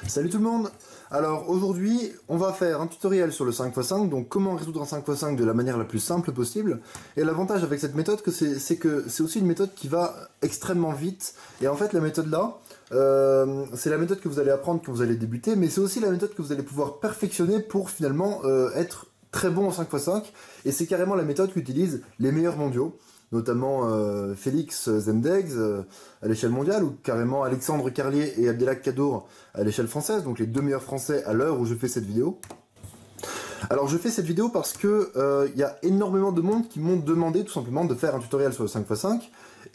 Salut tout le monde. Alors aujourd'hui on va faire un tutoriel sur le 5x5, donc comment résoudre un 5x5 de la manière la plus simple possible. Et l'avantage avec cette méthode c'est que c'est aussi une méthode qui va extrêmement vite. Et en fait la méthode là, c'est la méthode que vous allez apprendre quand vous allez débuter, mais c'est aussi la méthode que vous allez pouvoir perfectionner pour finalement être très bon au 5x5. Et c'est carrément la méthode qu'utilisent les meilleurs mondiaux, notamment Félix Zemdegs à l'échelle mondiale, ou carrément Alexandre Carlier et Abdelhak Kadour à l'échelle française, donc les deux meilleurs français à l'heure où je fais cette vidéo. Alors je fais cette vidéo parce que y a énormément de monde qui m'ont demandé tout simplement de faire un tutoriel sur le 5x5,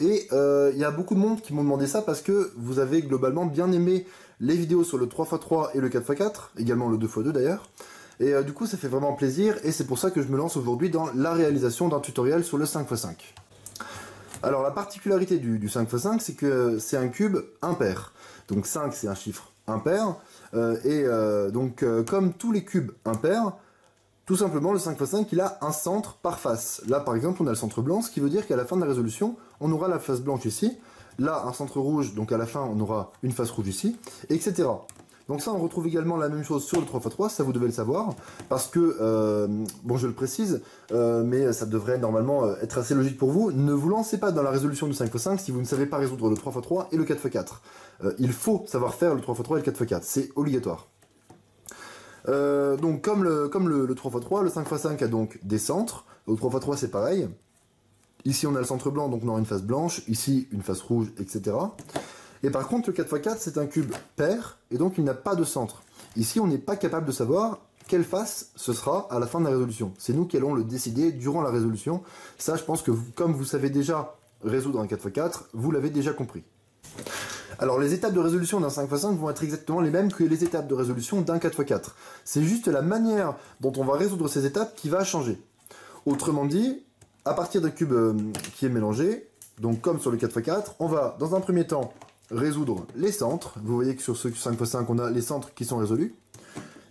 et il y a beaucoup de monde qui m'ont demandé ça parce que vous avez globalement bien aimé les vidéos sur le 3x3 et le 4x4, également le 2x2 d'ailleurs. Et du coup ça fait vraiment plaisir, et c'est pour ça que je me lance aujourd'hui dans la réalisation d'un tutoriel sur le 5x5. Alors la particularité du 5x5, c'est que c'est un cube impair. Donc 5 c'est un chiffre impair, comme tous les cubes impairs, tout simplement le 5x5 il a un centre par face. Là par exemple on a le centre blanc, ce qui veut dire qu'à la fin de la résolution, on aura la face blanche ici, là un centre rouge, donc à la fin on aura une face rouge ici, etc. Donc ça on retrouve également la même chose sur le 3x3, ça vous devez le savoir, parce que, bon je le précise, mais ça devrait normalement être assez logique pour vous, ne vous lancez pas dans la résolution du 5x5 si vous ne savez pas résoudre le 3x3 et le 4x4. Il faut savoir faire le 3x3 et le 4x4, c'est obligatoire. Donc comme le 3x3, le 5x5 a donc des centres, au 3x3 c'est pareil. Ici on a le centre blanc, donc on aura une face blanche, ici une face rouge, etc. Et par contre, le 4x4, c'est un cube pair, et donc il n'a pas de centre. Ici, on n'est pas capable de savoir quelle face ce sera à la fin de la résolution. C'est nous qui allons le décider durant la résolution. Ça, je pense que comme vous savez déjà résoudre un 4x4, vous l'avez déjà compris. Alors, les étapes de résolution d'un 5x5 vont être exactement les mêmes que les étapes de résolution d'un 4x4. C'est juste la manière dont on va résoudre ces étapes qui va changer. Autrement dit, à partir d'un cube qui est mélangé, donc comme sur le 4x4, on va, dans un premier temps, résoudre les centres. Vous voyez que sur ce 5x5 on a les centres qui sont résolus,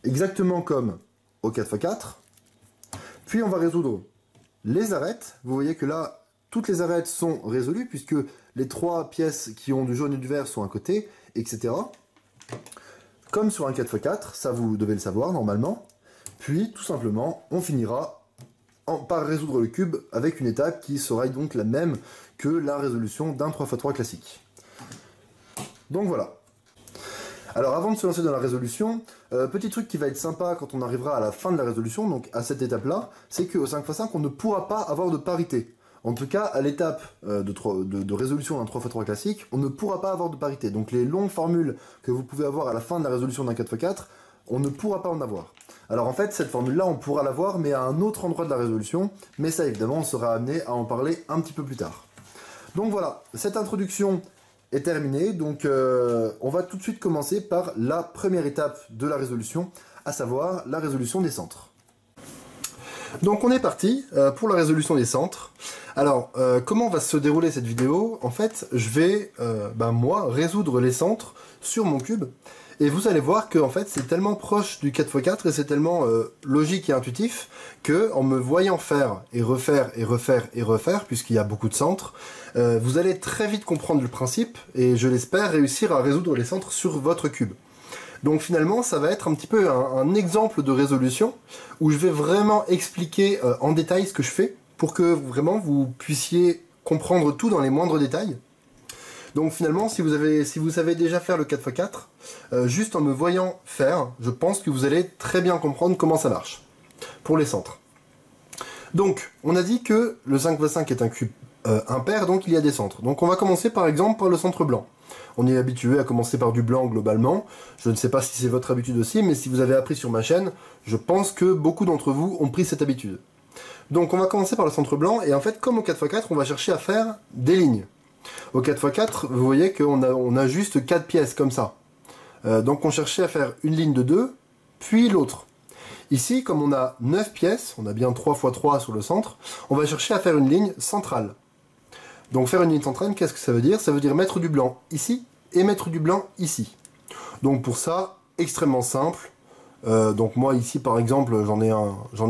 exactement comme au 4x4. Puis on va résoudre les arêtes. Vous voyez que là toutes les arêtes sont résolues puisque les trois pièces qui ont du jaune et du vert sont à côté, etc. Comme sur un 4x4, ça vous devez le savoir normalement. Puis tout simplement on finira par résoudre le cube avec une étape qui sera donc la même que la résolution d'un 3x3 classique. Donc voilà. Alors avant de se lancer dans la résolution, petit truc qui va être sympa quand on arrivera à la fin de la résolution, donc à cette étape-là, c'est qu'au 5x5 on ne pourra pas avoir de parité. En tout cas, à l'étape de résolution d'un 3x3 classique, on ne pourra pas avoir de parité. Donc les longues formules que vous pouvez avoir à la fin de la résolution d'un 4x4, on ne pourra pas en avoir. Alors en fait, cette formule-là, on pourra l'avoir, mais à un autre endroit de la résolution, mais ça évidemment, on sera amené à en parler un petit peu plus tard. Donc voilà, cette introduction est terminé, donc on va tout de suite commencer par la première étape de la résolution, à savoir la résolution des centres. Donc on est parti pour la résolution des centres. Alors comment va se dérouler cette vidéo? En fait je vais moi résoudre les centres sur mon cube, et vous allez voir que en fait c'est tellement proche du 4x4 et c'est tellement logique et intuitif que en me voyant faire et refaire et refaire et refaire, puisqu'il y a beaucoup de centres, vous allez très vite comprendre le principe et je l'espère réussir à résoudre les centres sur votre cube. Donc finalement ça va être un petit peu un exemple de résolution où je vais vraiment expliquer en détail ce que je fais pour que vraiment vous puissiez comprendre tout dans les moindres détails. Donc finalement, si vous savez déjà faire le 4x4, juste en me voyant faire, je pense que vous allez très bien comprendre comment ça marche pour les centres. Donc, on a dit que le 5x5 est un cube impair, donc il y a des centres. Donc on va commencer par exemple par le centre blanc. On est habitué à commencer par du blanc globalement. Je ne sais pas si c'est votre habitude aussi, mais si vous avez appris sur ma chaîne, je pense que beaucoup d'entre vous ont pris cette habitude. Donc on va commencer par le centre blanc, et en fait, comme au 4x4, on va chercher à faire des lignes. Au 4x4, vous voyez qu'on a juste 4 pièces comme ça. Donc on cherchait à faire une ligne de 2, puis l'autre. Ici, comme on a 9 pièces, on a bien 3 x 3 sur le centre, on va chercher à faire une ligne centrale. Donc faire une ligne centrale, qu'est-ce que ça veut dire? Ça veut dire mettre du blanc ici et mettre du blanc ici. Donc pour ça, extrêmement simple. Donc moi ici par exemple, j'en ai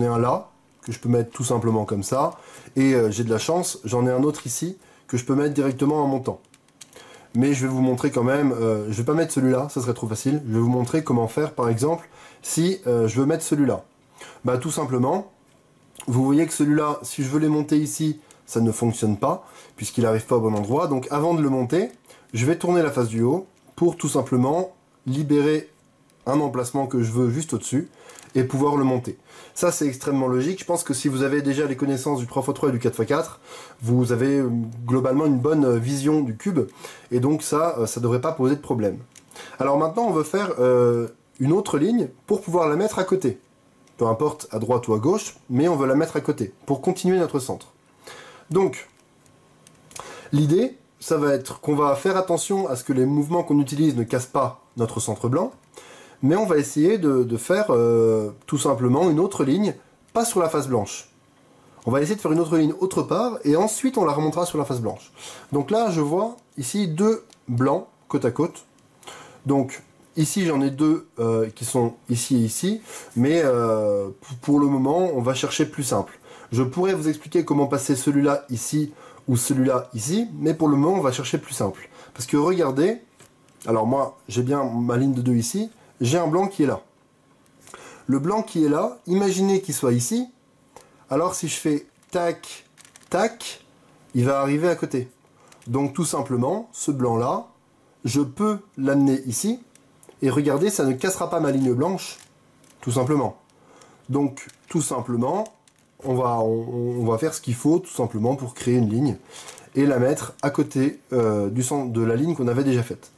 un là, que je peux mettre tout simplement comme ça. Et j'ai de la chance, j'en ai un autre ici, que je peux mettre directement en montant. mais je vais vous montrer quand même, je vais pas mettre celui-là, ça serait trop facile. Je vais vous montrer comment faire, par exemple, si je veux mettre celui-là. Bah tout simplement, vous voyez que celui-là, si je veux les monter ici, ça ne fonctionne pas, puisqu'il n'arrive pas au bon endroit. Donc avant de le monter, je vais tourner la face du haut pour tout simplement libérer un emplacement que je veux juste au-dessus et pouvoir le monter. Ça c'est extrêmement logique. Je pense que si vous avez déjà les connaissances du 3x3 et du 4x4, vous avez globalement une bonne vision du cube et donc ça devrait pas poser de problème. Alors maintenant on veut faire une autre ligne pour pouvoir la mettre à côté. Peu importe à droite ou à gauche, mais on veut la mettre à côté pour continuer notre centre. Donc l'idée, ça va être qu'on va faire attention à ce que les mouvements qu'on utilise ne cassent pas notre centre blanc, mais on va essayer de faire tout simplement une autre ligne, pas sur la face blanche. On va essayer de faire une autre ligne autre part, et ensuite on la remontera sur la face blanche. Donc là, je vois ici deux blancs côte à côte. Donc ici, j'en ai deux qui sont ici et ici, mais pour le moment, on va chercher plus simple. Je pourrais vous expliquer comment passer celui-là ici, ou celui-là ici, mais pour le moment, on va chercher plus simple. Parce que regardez, alors moi, j'ai bien ma ligne de 2 ici, j'ai un blanc qui est là. Le blanc qui est là, imaginez qu'il soit ici, alors si je fais tac, tac, il va arriver à côté. Donc tout simplement, ce blanc-là, je peux l'amener ici, et regardez, ça ne cassera pas ma ligne blanche, tout simplement. Donc tout simplement, on va faire ce qu'il faut, tout simplement, pour créer une ligne, et la mettre à côté du centre de la ligne qu'on avait déjà faite.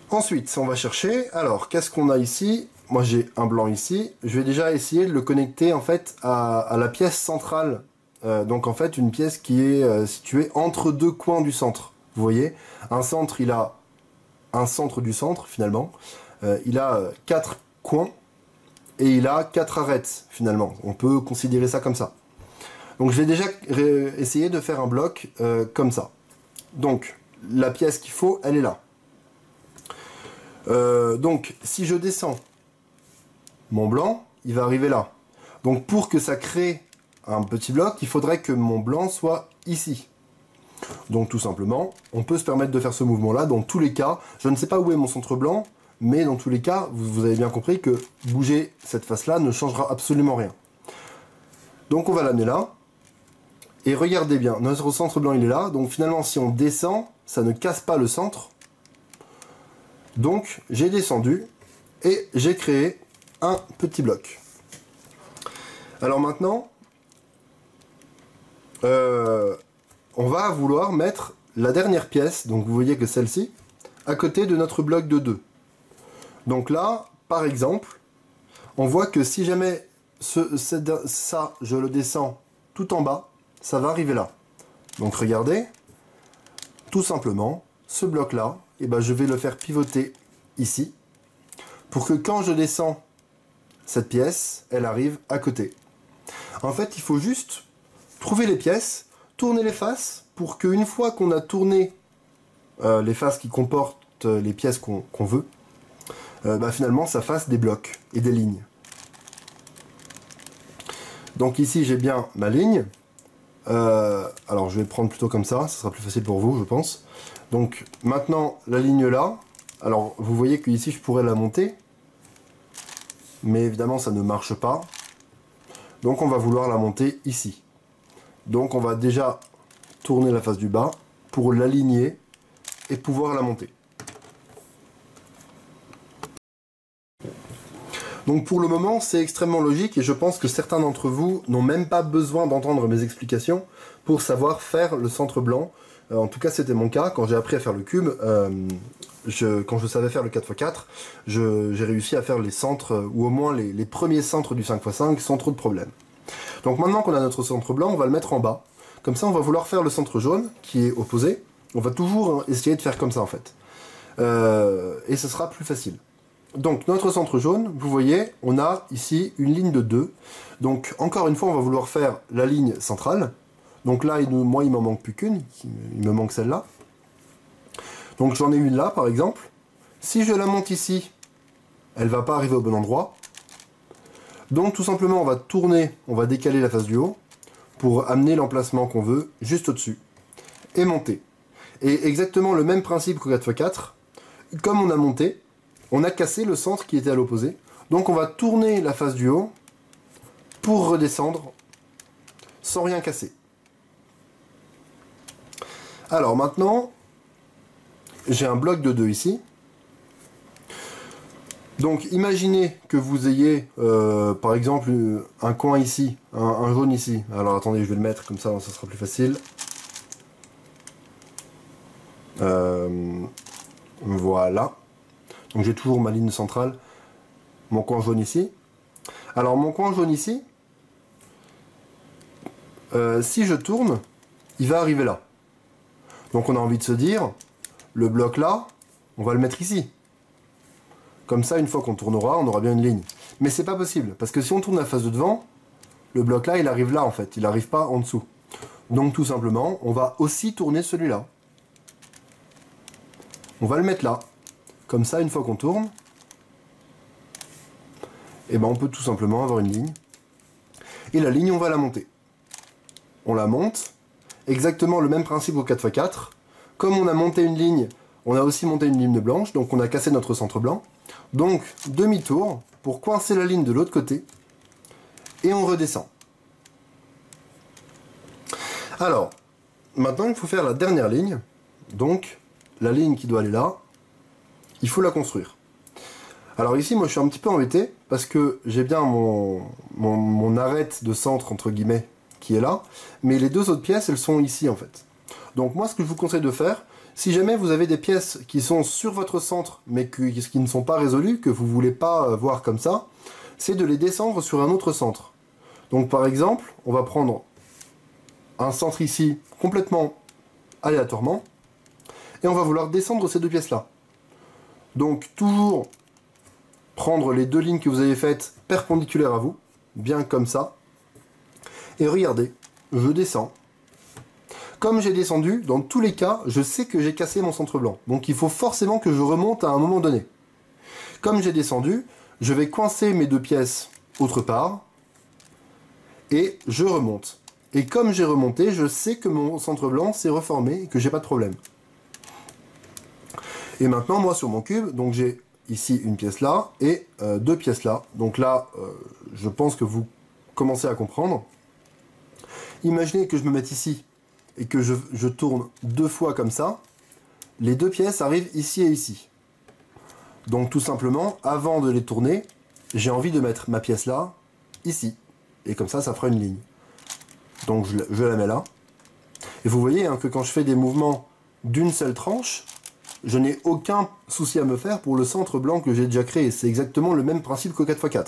Ensuite, on va chercher, alors, qu'est-ce qu'on a ici? Moi, j'ai un blanc ici. Je vais déjà essayer de le connecter, en fait, à la pièce centrale. Donc, en fait, une pièce qui est située entre deux coins du centre. Vous voyez? Un centre, il a un centre du centre, finalement. Il a 4 coins, et il a 4 arêtes, finalement. On peut considérer ça comme ça. Donc, je vais déjà essayer de faire un bloc comme ça. Donc, la pièce qu'il faut, elle est là. Donc, si je descends mon blanc, il va arriver là. Donc, pour que ça crée un petit bloc, il faudrait que mon blanc soit ici. Donc, tout simplement, on peut se permettre de faire ce mouvement-là. Dans tous les cas, je ne sais pas où est mon centre blanc, mais dans tous les cas, vous avez bien compris que bouger cette face-là ne changera absolument rien. Donc, on va l'amener là. Et regardez bien, notre centre blanc, il est là. Donc, finalement, si on descend, ça ne casse pas le centre. Donc, j'ai descendu et j'ai créé un petit bloc. Alors maintenant, on va vouloir mettre la dernière pièce, donc vous voyez que celle-ci, à côté de notre bloc de 2. Donc là, par exemple, on voit que si jamais ça, je le descends tout en bas, ça va arriver là. Donc regardez, tout simplement, ce bloc-là, et ben je vais le faire pivoter ici, pour que quand je descends cette pièce, elle arrive à côté. En fait, il faut juste trouver les pièces, tourner les faces, pour qu'une fois qu'on a tourné les faces qui comportent les pièces qu'on veut, finalement ça fasse des blocs et des lignes. Donc ici j'ai bien ma ligne. Alors je vais prendre plutôt comme ça sera plus facile pour vous, je pense. Donc maintenant la ligne là, alors vous voyez que ici je pourrais la monter, mais évidemment ça ne marche pas. Donc on va vouloir la monter ici. Donc on va déjà tourner la face du bas pour l'aligner et pouvoir la monter. Donc pour le moment, c'est extrêmement logique et je pense que certains d'entre vous n'ont même pas besoin d'entendre mes explications pour savoir faire le centre blanc. En tout cas, c'était mon cas. Quand j'ai appris à faire le cube, quand je savais faire le 4x4, j'ai réussi à faire les centres, ou au moins les premiers centres du 5x5 sans trop de problèmes. Donc maintenant qu'on a notre centre blanc, on va le mettre en bas. Comme ça, on va vouloir faire le centre jaune, qui est opposé. On va toujours essayer de faire comme ça, en fait. Et ce sera plus facile. Donc notre centre jaune, vous voyez, on a ici une ligne de 2. Donc encore une fois, on va vouloir faire la ligne centrale. Donc là, moi, il m'en manque plus qu'une. Il me manque celle-là. Donc j'en ai une là, par exemple. Si je la monte ici, elle va pas arriver au bon endroit. Donc tout simplement, on va tourner, on va décaler la face du haut pour amener l'emplacement qu'on veut juste au-dessus. Et monter. Et exactement le même principe qu'au 4x4, comme on a monté, on a cassé le centre qui était à l'opposé. Donc on va tourner la face du haut pour redescendre sans rien casser. Alors maintenant, j'ai un bloc de 2 ici. Donc imaginez que vous ayez par exemple un coin ici, un jaune ici. Alors attendez, je vais le mettre comme ça sera plus facile. Voilà. Donc j'ai toujours ma ligne centrale, mon coin jaune ici. Alors mon coin jaune ici, si je tourne, il va arriver là. Donc on a envie de se dire, le bloc là, on va le mettre ici. Comme ça, une fois qu'on tournera, on aura bien une ligne. Mais c'est pas possible, parce que si on tourne la face de devant, le bloc là, il arrive là en fait, il n'arrive pas en dessous. Donc tout simplement, on va aussi tourner celui-là. On va le mettre là. Comme ça, une fois qu'on tourne, et ben on peut tout simplement avoir une ligne. Et la ligne, on va la monter. On la monte. Exactement le même principe au 4x4. Comme on a monté une ligne, on a aussi monté une ligne blanche, donc on a cassé notre centre blanc. Donc, demi-tour pour coincer la ligne de l'autre côté. Et on redescend. Alors, maintenant il faut faire la dernière ligne. Donc, la ligne qui doit aller là, il faut la construire. Alors ici, moi je suis un petit peu embêté, parce que j'ai bien mon arête de centre, entre guillemets, qui est là, mais les 2 autres pièces, elles sont ici en fait. Donc moi, ce que je vous conseille de faire, si jamais vous avez des pièces qui sont sur votre centre, mais qui ne sont pas résolues, que vous ne voulez pas voir comme ça, c'est de les descendre sur un autre centre. Donc par exemple, on va prendre un centre ici, complètement aléatoirement, et on va vouloir descendre ces 2 pièces-là. Donc toujours prendre les 2 lignes que vous avez faites perpendiculaires à vous, bien comme ça, et regardez, je descends. Comme j'ai descendu, dans tous les cas, je sais que j'ai cassé mon centre blanc. Donc il faut forcément que je remonte à un moment donné. Comme j'ai descendu, je vais coincer mes 2 pièces autre part, et je remonte. Et comme j'ai remonté, je sais que mon centre blanc s'est reformé et que j'ai pas de problème. Et maintenant, moi sur mon cube, donc j'ai ici une pièce là et 2 pièces là. Donc là, je pense que vous commencez à comprendre. Imaginez que je me mette ici et que je tourne 2 fois comme ça. Les 2 pièces arrivent ici et ici. Donc tout simplement, avant de les tourner, j'ai envie de mettre ma pièce là, ici. Et comme ça, ça fera une ligne. Donc je la mets là. Et vous voyez hein, que quand je fais des mouvements d'une seule tranche, je n'ai aucun souci à me faire pour le centre blanc que j'ai déjà créé. C'est exactement le même principe qu'au 4x4.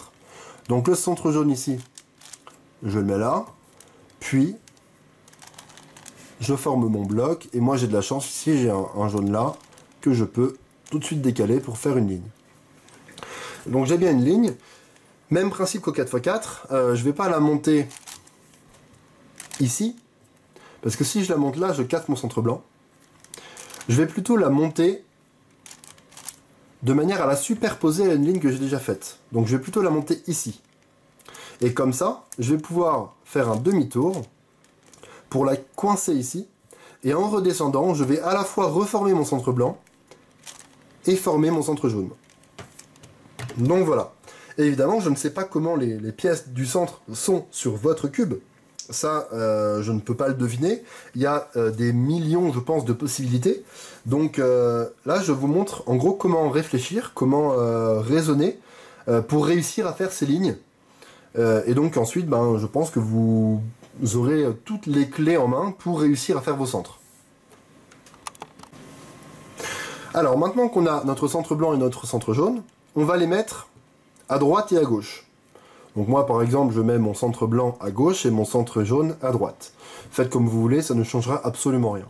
Donc le centre jaune ici, je le mets là. Puis, je forme mon bloc. Et moi j'ai de la chance, ici j'ai un jaune là, que je peux tout de suite décaler pour faire une ligne. Donc j'ai bien une ligne. Même principe qu'au 4x4. Je ne vais pas la monter ici. Parce que si je la monte là, je casse mon centre blanc. Je vais plutôt la monter de manière à la superposer à une ligne que j'ai déjà faite. Donc je vais plutôt la monter ici. Et comme ça, je vais pouvoir faire un demi-tour pour la coincer ici. Et en redescendant, je vais à la fois reformer mon centre blanc et former mon centre jaune. Donc voilà. Et évidemment, je ne sais pas comment les pièces du centre sont sur votre cube. Ça, je ne peux pas le deviner. Il y a des millions, je pense, de possibilités. Donc là, je vous montre en gros comment réfléchir, comment raisonner pour réussir à faire ces lignes. Et donc ensuite, ben, je pense que vous aurez toutes les clés en main pour réussir à faire vos centres. Alors maintenant qu'on a notre centre blanc et notre centre jaune, on va les mettre à droite et à gauche. Donc moi par exemple je mets mon centre blanc à gauche et mon centre jaune à droite. Faites comme vous voulez, ça ne changera absolument rien.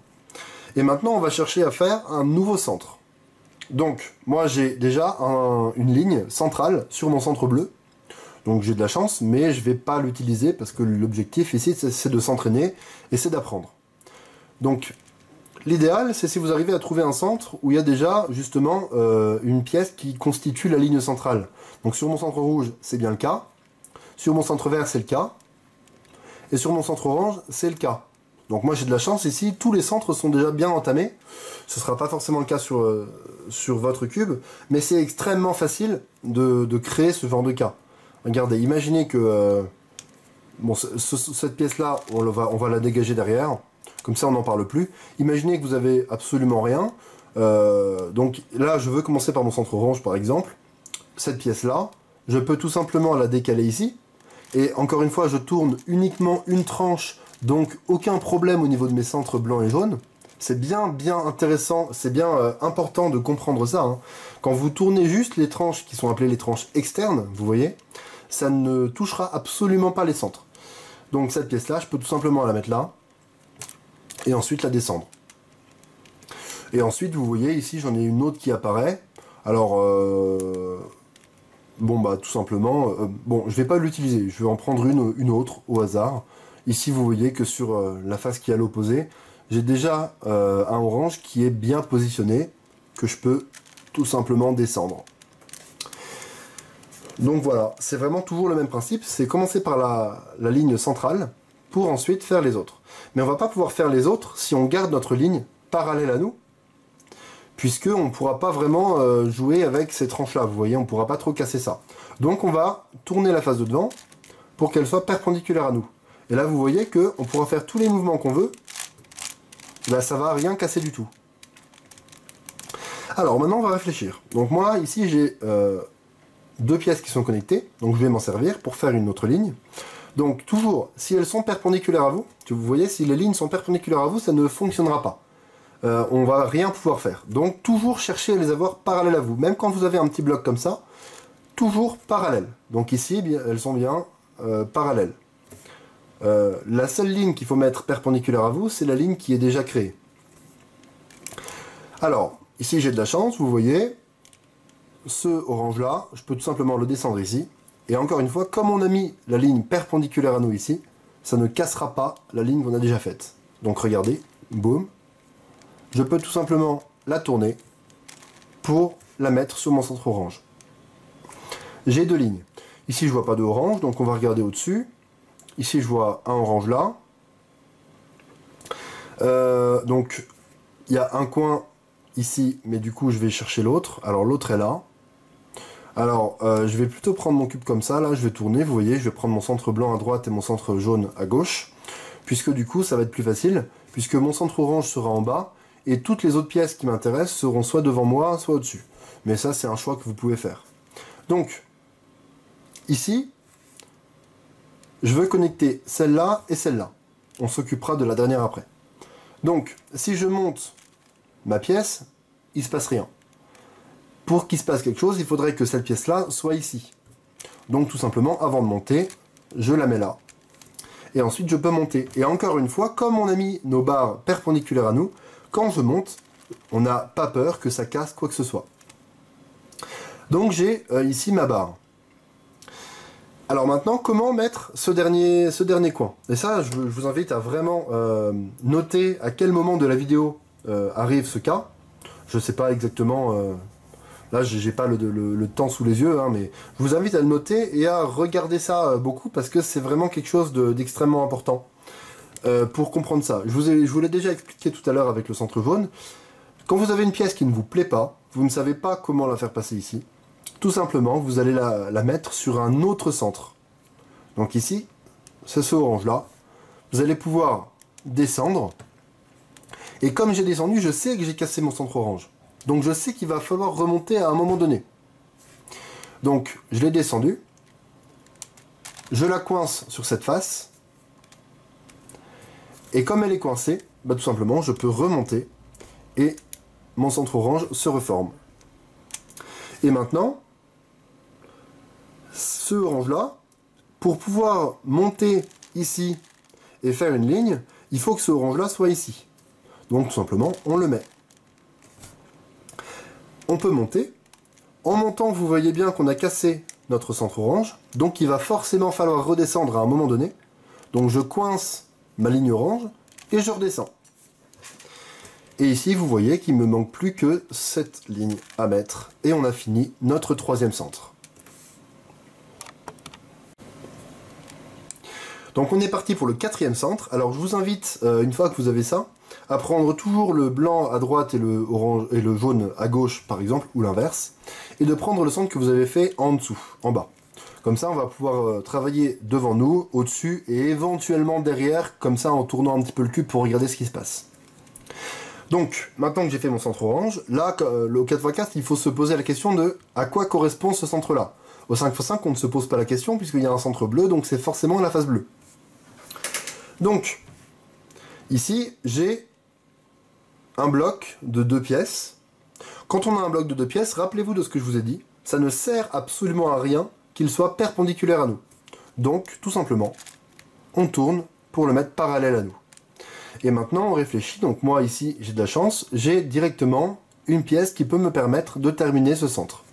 Et maintenant on va chercher à faire un nouveau centre. Donc moi j'ai déjà une ligne centrale sur mon centre bleu. Donc j'ai de la chance, mais je ne vais pas l'utiliser parce que l'objectif ici c'est de s'entraîner et c'est d'apprendre. Donc l'idéal c'est si vous arrivez à trouver un centre où il y a déjà justement une pièce qui constitue la ligne centrale. Donc sur mon centre rouge c'est bien le cas. Sur mon centre vert, c'est le cas. Et sur mon centre orange, c'est le cas. Donc moi j'ai de la chance ici, tous les centres sont déjà bien entamés. Ce ne sera pas forcément le cas sur votre cube, mais c'est extrêmement facile de créer ce genre de cas. Regardez, imaginez que bon, cette pièce-là, on va la dégager derrière, comme ça on n'en parle plus. Imaginez que vous avez absolument rien. Donc là, je veux commencer par mon centre orange par exemple. Cette pièce-là, je peux tout simplement la décaler ici. Et encore une fois, je tourne uniquement une tranche, donc aucun problème au niveau de mes centres blancs et jaunes. C'est bien intéressant, c'est bien important de comprendre ça. Hein. Quand vous tournez juste les tranches qui sont appelées les tranches externes, vous voyez, ça ne touchera absolument pas les centres. Donc cette pièce-là, je peux tout simplement la mettre là, et ensuite la descendre. Et ensuite, vous voyez, ici, j'en ai une autre qui apparaît. Alors, bon, bah, tout simplement, bon, je vais pas l'utiliser. Je vais en prendre une autre, au hasard. Ici, vous voyez que sur la face qui est à l'opposé, j'ai déjà un orange qui est bien positionné, que je peux tout simplement descendre. Donc voilà, c'est vraiment toujours le même principe. C'est commencer par la ligne centrale, pour ensuite faire les autres. Mais on va pas pouvoir faire les autres si on garde notre ligne parallèle à nous, puisqu'on ne pourra pas vraiment jouer avec ces tranches-là, vous voyez, on ne pourra pas trop casser ça. Donc on va tourner la face de devant pour qu'elle soit perpendiculaire à nous. Et là, vous voyez qu'on pourra faire tous les mouvements qu'on veut, là, ça va rien casser du tout. Alors maintenant, on va réfléchir. Donc moi, ici, j'ai deux pièces qui sont connectées, donc je vais m'en servir pour faire une autre ligne. Donc toujours, si elles sont perpendiculaires à vous, vous voyez, si les lignes sont perpendiculaires à vous, ça ne fonctionnera pas. On va rien pouvoir faire. Donc toujours chercher à les avoir parallèles à vous. Même quand vous avez un petit bloc comme ça, toujours parallèles. Donc ici, bien, elles sont bien parallèles. La seule ligne qu'il faut mettre perpendiculaire à vous, c'est la ligne qui est déjà créée. Alors, ici j'ai de la chance, vous voyez, ce orange-là, je peux tout simplement le descendre ici. Et encore une fois, comme on a mis la ligne perpendiculaire à nous ici, ça ne cassera pas la ligne qu'on a déjà faite. Donc regardez, boum. Je peux tout simplement la tourner pour la mettre sur mon centre orange. J'ai deux lignes. Ici, je vois pas de orange, donc on va regarder au-dessus. Ici, je vois un orange là. Donc, il y a un coin ici, mais du coup, je vais chercher l'autre. Alors, l'autre est là. Alors, je vais plutôt prendre mon cube comme ça. Là, je vais tourner, vous voyez, je vais prendre mon centre blanc à droite et mon centre jaune à gauche. Puisque du coup, ça va être plus facile. Puisque mon centre orange sera en bas. Et toutes les autres pièces qui m'intéressent seront soit devant moi, soit au-dessus. Mais ça, c'est un choix que vous pouvez faire. Donc, ici, je veux connecter celle-là et celle-là. On s'occupera de la dernière après. Donc, si je monte ma pièce, il ne se passe rien. Pour qu'il se passe quelque chose, il faudrait que cette pièce-là soit ici. Donc, tout simplement, avant de monter, je la mets là. Et ensuite, je peux monter. Et encore une fois, comme on a mis nos barres perpendiculaires à nous, quand je monte, on n'a pas peur que ça casse quoi que ce soit. Donc j'ai ici ma barre. Alors maintenant, comment mettre ce dernier coin? Et ça, je vous invite à vraiment noter à quel moment de la vidéo arrive ce cas. Je ne sais pas exactement, là j'ai pas le temps sous les yeux, hein, mais je vous invite à le noter et à regarder ça beaucoup parce que c'est vraiment quelque chose d'extrêmement important. Pour comprendre ça, je vous l'ai déjà expliqué tout à l'heure avec le centre jaune. Quand vous avez une pièce qui ne vous plaît pas, vous ne savez pas comment la faire passer ici, tout simplement, vous allez la mettre sur un autre centre. Donc ici, c'est ce orange-là. Vous allez pouvoir descendre. Et comme j'ai descendu, je sais que j'ai cassé mon centre orange. Donc je sais qu'il va falloir remonter à un moment donné. Donc je l'ai descendu. Je la coince sur cette face. Et comme elle est coincée, bah, tout simplement, je peux remonter et mon centre orange se reforme. Et maintenant, ce orange-là, pour pouvoir monter ici et faire une ligne, il faut que ce orange-là soit ici. Donc tout simplement, on le met. On peut monter. En montant, vous voyez bien qu'on a cassé notre centre orange, donc il va forcément falloir redescendre à un moment donné. Donc je coince ma ligne orange et je redescends. Et ici, vous voyez qu'il ne me manque plus que cette ligne à mettre. Et on a fini notre troisième centre. Donc on est parti pour le quatrième centre. Alors je vous invite, une fois que vous avez ça, à prendre toujours le blanc à droite et le orange et le jaune à gauche par exemple, ou l'inverse, et de prendre le centre que vous avez fait en dessous, en bas. Comme ça on va pouvoir travailler devant nous, au-dessus et éventuellement derrière, comme ça en tournant un petit peu le cube pour regarder ce qui se passe. Donc maintenant que j'ai fait mon centre orange, là au 4x4 il faut se poser la question de à quoi correspond ce centre là. Au 5x5 on ne se pose pas la question puisqu'il y a un centre bleu, donc c'est forcément la face bleue. Donc ici j'ai un bloc de 2 pièces. Quand on a un bloc de 2 pièces, rappelez-vous de ce que je vous ai dit, ça ne sert absolument à rien qu'il soit perpendiculaire à nous. Donc, tout simplement, on tourne pour le mettre parallèle à nous. Et maintenant, on réfléchit. Donc moi, ici, j'ai de la chance, j'ai directement une pièce qui peut me permettre de terminer ce centre.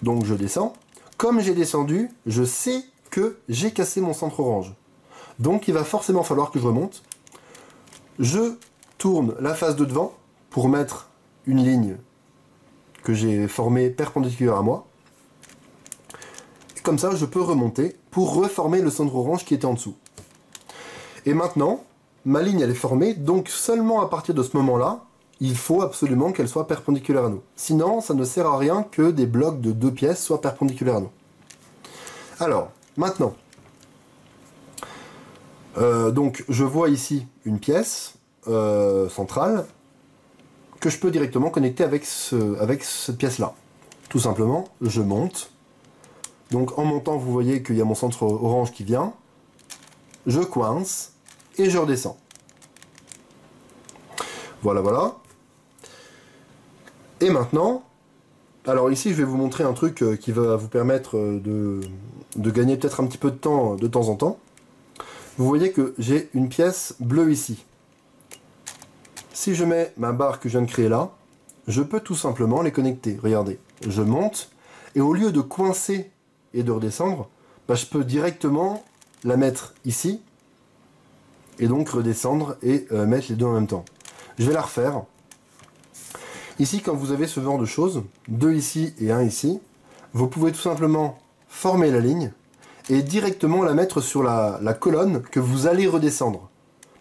Donc je descends. Comme j'ai descendu, je sais que j'ai cassé mon centre orange. Donc il va forcément falloir que je remonte. Je tourne la face de devant pour mettre une ligne que j'ai formée perpendiculaire à moi. Et comme ça, je peux remonter pour reformer le centre orange qui était en dessous. Et maintenant, ma ligne elle est formée, donc seulement à partir de ce moment-là, il faut absolument qu'elle soit perpendiculaire à nous. Sinon, ça ne sert à rien que des blocs de 2 pièces soient perpendiculaires à nous. Alors, maintenant, donc je vois ici une pièce centrale que je peux directement connecter avec cette pièce-là. Tout simplement, je monte. Donc en montant, vous voyez qu'il y a mon centre orange qui vient. Je coince et je redescends. Voilà, voilà. Et maintenant, alors ici je vais vous montrer un truc qui va vous permettre de gagner peut-être un petit peu de temps en temps. Vous voyez que j'ai une pièce bleue ici. Si je mets ma barre que je viens de créer là, je peux tout simplement les connecter. Regardez, je monte, et au lieu de coincer et de redescendre, bah, je peux directement la mettre ici, et donc redescendre et mettre les deux en même temps. Je vais la refaire. Ici, quand vous avez ce genre de choses, 2 ici et 1 ici, vous pouvez tout simplement former la ligne, et directement la mettre sur la colonne que vous allez redescendre.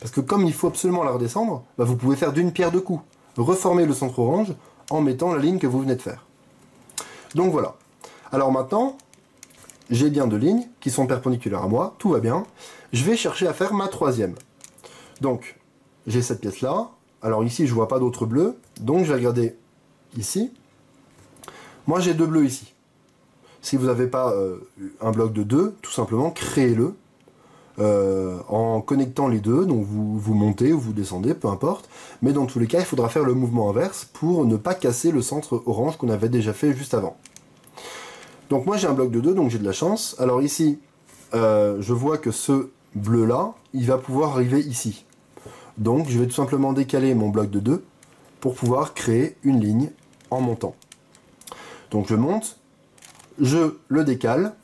Parce que comme il faut absolument la redescendre, bah vous pouvez faire d'une pierre deux coups. Reformer le centre orange en mettant la ligne que vous venez de faire. Donc voilà. Alors maintenant, j'ai bien 2 lignes qui sont perpendiculaires à moi, tout va bien. Je vais chercher à faire ma troisième. Donc, j'ai cette pièce-là. Alors ici, je vois pas d'autres bleus, donc je vais regarder ici. Moi, j'ai 2 bleus ici. Si vous n'avez pas un bloc de 2, tout simplement, créez-le. En connectant les deux, donc vous montez ou vous descendez, peu importe, mais dans tous les cas il faudra faire le mouvement inverse pour ne pas casser le centre orange qu'on avait déjà fait juste avant. Donc moi j'ai un bloc de 2, donc j'ai de la chance. Alors ici, je vois que ce bleu là, il va pouvoir arriver ici. Donc je vais tout simplement décaler mon bloc de 2 pour pouvoir créer une ligne en montant. Donc je monte, je le décale,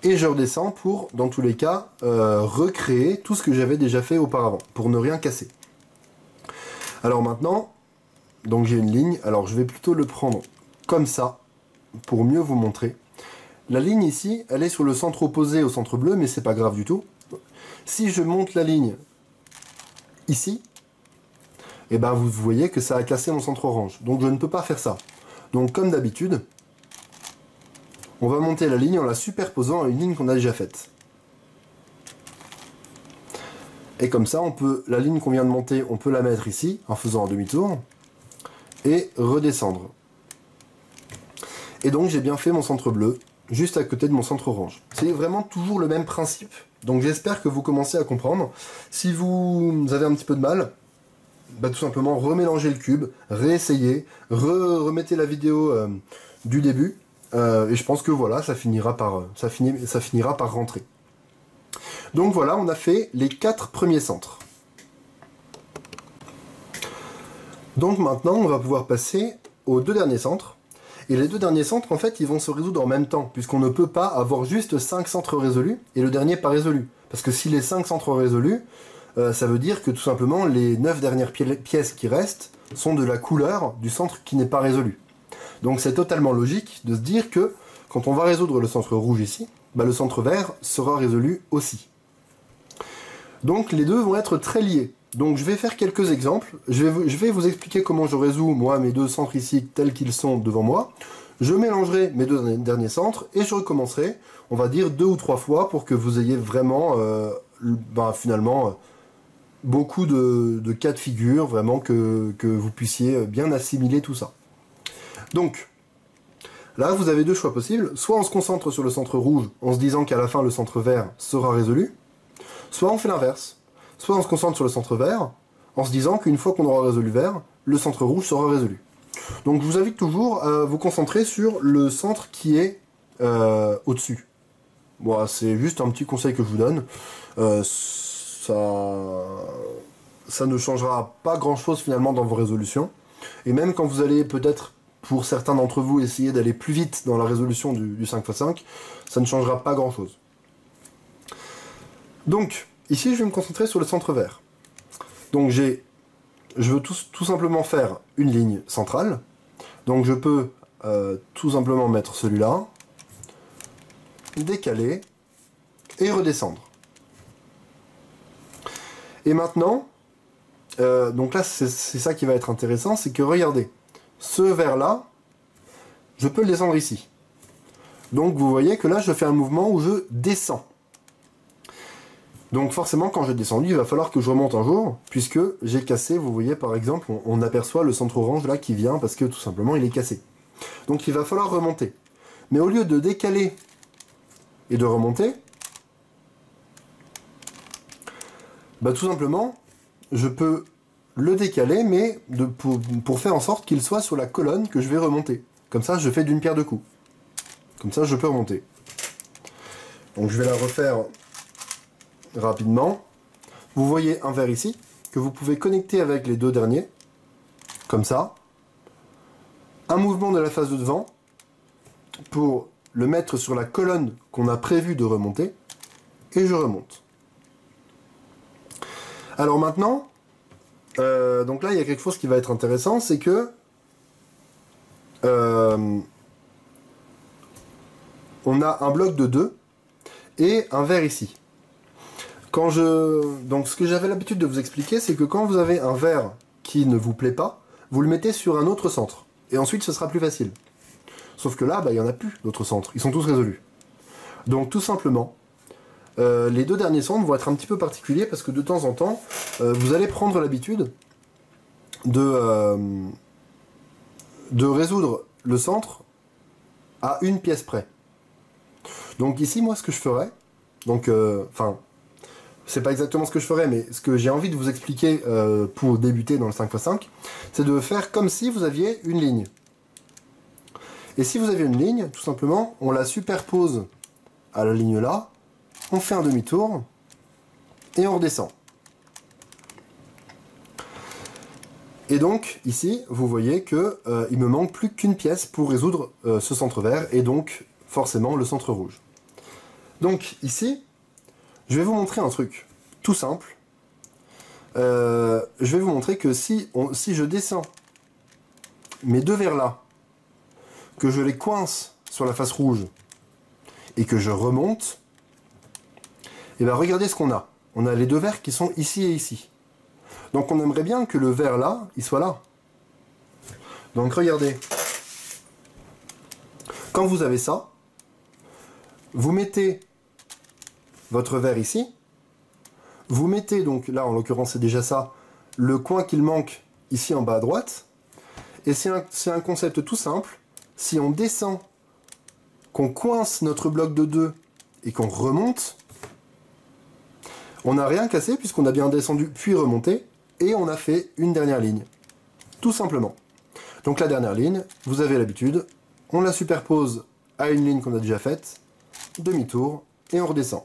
et je redescends pour, dans tous les cas, recréer tout ce que j'avais déjà fait auparavant, pour ne rien casser. Alors maintenant, donc j'ai une ligne, alors je vais plutôt le prendre comme ça, pour mieux vous montrer. La ligne ici, elle est sur le centre opposé au centre bleu, mais c'est pas grave du tout. Si je monte la ligne ici, et ben vous voyez que ça a cassé mon centre orange. Donc je ne peux pas faire ça. Donc comme d'habitude, on va monter la ligne en la superposant à une ligne qu'on a déjà faite. Et comme ça, la ligne qu'on vient de monter, on peut la mettre ici, en faisant un demi-tour, et redescendre. Et donc j'ai bien fait mon centre bleu, juste à côté de mon centre orange. C'est vraiment toujours le même principe. Donc j'espère que vous commencez à comprendre. Si vous avez un petit peu de mal, bah, tout simplement remélangez le cube, réessayez, remettez la vidéo du début, et je pense que voilà, ça finira par rentrer. Donc voilà, on a fait les 4 premiers centres. Donc maintenant, on va pouvoir passer aux 2 derniers centres. Et les 2 derniers centres, en fait, ils vont se résoudre en même temps, puisqu'on ne peut pas avoir juste 5 centres résolus et le dernier pas résolu. Parce que si les 5 centres résolus, ça veut dire que tout simplement, les 9 dernières pièces qui restent sont de la couleur du centre qui n'est pas résolu. Donc c'est totalement logique de se dire que quand on va résoudre le centre rouge ici, bah, le centre vert sera résolu aussi. Donc les deux vont être très liés. Donc je vais faire quelques exemples. Je vais vous expliquer comment je résous, moi, mes deux centres ici tels qu'ils sont devant moi. Je mélangerai mes deux derniers centres et je recommencerai, on va dire 2 ou 3 fois pour que vous ayez vraiment, finalement, beaucoup de cas de figure, vraiment que vous puissiez bien assimiler tout ça. Donc, là, vous avez deux choix possibles. Soit on se concentre sur le centre rouge en se disant qu'à la fin, le centre vert sera résolu. Soit on fait l'inverse. Soit on se concentre sur le centre vert en se disant qu'une fois qu'on aura résolu vert, le centre rouge sera résolu. Donc je vous invite toujours à vous concentrer sur le centre qui est au-dessus. Bon, c'est juste un petit conseil que je vous donne. Ça ne changera pas grand-chose finalement dans vos résolutions. Et même quand vous allez peut-être, pour certains d'entre vous, essayer d'aller plus vite dans la résolution du 5x5, ça ne changera pas grand-chose. Donc, ici, je vais me concentrer sur le centre vert. Donc, je veux tout simplement faire une ligne centrale. Donc, je peux tout simplement mettre celui-là, décaler et redescendre. Et maintenant, donc là, c'est ça qui va être intéressant, c'est que regardez, ce vert-là, je peux le descendre ici. Donc, vous voyez que là, je fais un mouvement où je descends. Donc forcément, quand j'ai descendu, il va falloir que je remonte un jour, puisque j'ai cassé, vous voyez par exemple, on aperçoit le centre orange là qui vient, parce que tout simplement il est cassé. Donc il va falloir remonter. Mais au lieu de décaler et de remonter, tout simplement, je peux le décaler, mais pour faire en sorte qu'il soit sur la colonne que je vais remonter. Comme ça, je fais d'une pierre deux coups. Comme ça, je peux remonter. Donc je vais la refaire rapidement. Vous voyez un verre ici que vous pouvez connecter avec les deux derniers comme ça, un mouvement de la face de devant pour le mettre sur la colonne qu'on a prévu de remonter et je remonte. Alors maintenant donc là il y a quelque chose qui va être intéressant, c'est que on a un bloc de 2 et un verre ici. Donc ce que j'avais l'habitude de vous expliquer, c'est que quand vous avez un verre qui ne vous plaît pas, vous le mettez sur un autre centre. Et ensuite, ce sera plus facile. Sauf que là, il n'y en a plus d'autres centres. Ils sont tous résolus. Donc tout simplement, les deux derniers centres vont être un petit peu particuliers parce que de temps en temps, vous allez prendre l'habitude de résoudre le centre à une pièce près. Donc ici, moi, ce que je ferais, c'est pas exactement ce que je ferais, mais ce que j'ai envie de vous expliquer pour débuter dans le 5x5, c'est de faire comme si vous aviez une ligne. Et si vous aviez une ligne, tout simplement, on la superpose à la ligne là, on fait un demi-tour, et on redescend. Et donc, ici, vous voyez que il me manque plus qu'une pièce pour résoudre ce centre vert, et donc, forcément, le centre rouge. Donc, ici, je vais vous montrer un truc tout simple. Je vais vous montrer que si je descends mes deux verres là, que je les coince sur la face rouge et que je remonte, et bien regardez ce qu'on a. On a les deux verres qui sont ici et ici. Donc on aimerait bien que le verre là, il soit là. Donc regardez. Quand vous avez ça, vous mettez votre verre ici, vous mettez donc, là en l'occurrence c'est déjà ça, le coin qu'il manque ici en bas à droite, et c'est un concept tout simple. Si on descend, qu'on coince notre bloc de 2 et qu'on remonte, on n'a rien cassé puisqu'on a bien descendu puis remonté, et on a fait une dernière ligne. Tout simplement. Donc la dernière ligne, vous avez l'habitude, on la superpose à une ligne qu'on a déjà faite, demi-tour, et on redescend.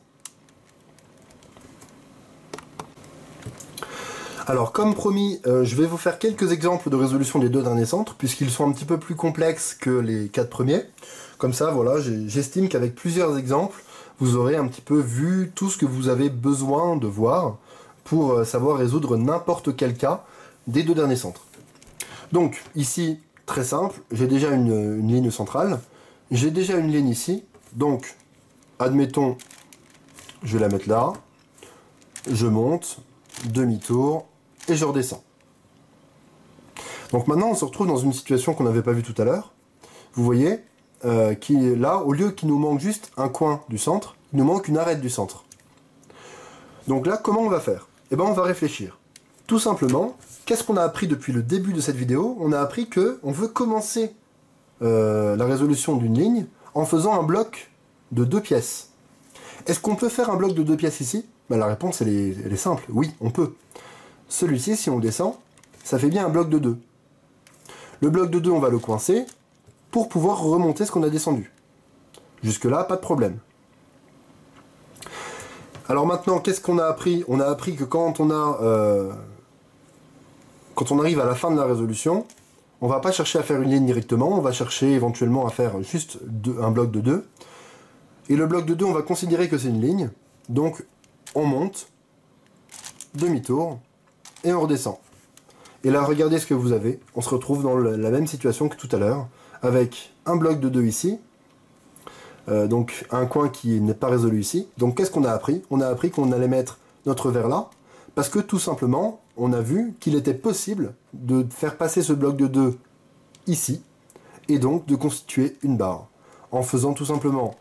Alors, comme promis, je vais vous faire quelques exemples de résolution des deux derniers centres, puisqu'ils sont un petit peu plus complexes que les 4 premiers. Comme ça, voilà, j'estime qu'avec plusieurs exemples, vous aurez un petit peu vu tout ce que vous avez besoin de voir pour savoir résoudre n'importe quel cas des deux derniers centres. Donc, ici, très simple, j'ai déjà une ligne centrale, j'ai déjà une ligne ici, donc, admettons, je vais la mettre là, je monte, demi-tour, et je redescends. Donc maintenant, on se retrouve dans une situation qu'on n'avait pas vue tout à l'heure. Vous voyez, là, au lieu qu'il nous manque juste un coin du centre, il nous manque une arête du centre. Donc là, comment on va faire? Eh bien, on va réfléchir. Tout simplement, qu'est-ce qu'on a appris depuis le début de cette vidéo? On a appris qu'on veut commencer la résolution d'une ligne en faisant un bloc de 2 pièces. Est-ce qu'on peut faire un bloc de 2 pièces ici? Ben, la réponse, elle est simple. Oui, on peut. Celui-ci, si on le descend, ça fait bien un bloc de 2. Le bloc de 2, on va le coincer pour pouvoir remonter ce qu'on a descendu. Jusque-là, pas de problème. Alors maintenant, qu'est-ce qu'on a appris? On a appris que quand on arrive à la fin de la résolution, on va pas chercher à faire une ligne directement, on va chercher éventuellement à faire juste un bloc de 2. Et le bloc de 2, on va considérer que c'est une ligne. Donc, on monte, demi-tour, et on redescend. Et là, regardez ce que vous avez. On se retrouve dans la même situation que tout à l'heure, avec un bloc de 2 ici, donc un coin qui n'est pas résolu ici. Donc qu'est-ce qu'on a appris? On a appris qu'on allait mettre notre verre là, parce que tout simplement, on a vu qu'il était possible de faire passer ce bloc de 2 ici, et donc de constituer une barre. En faisant tout simplement,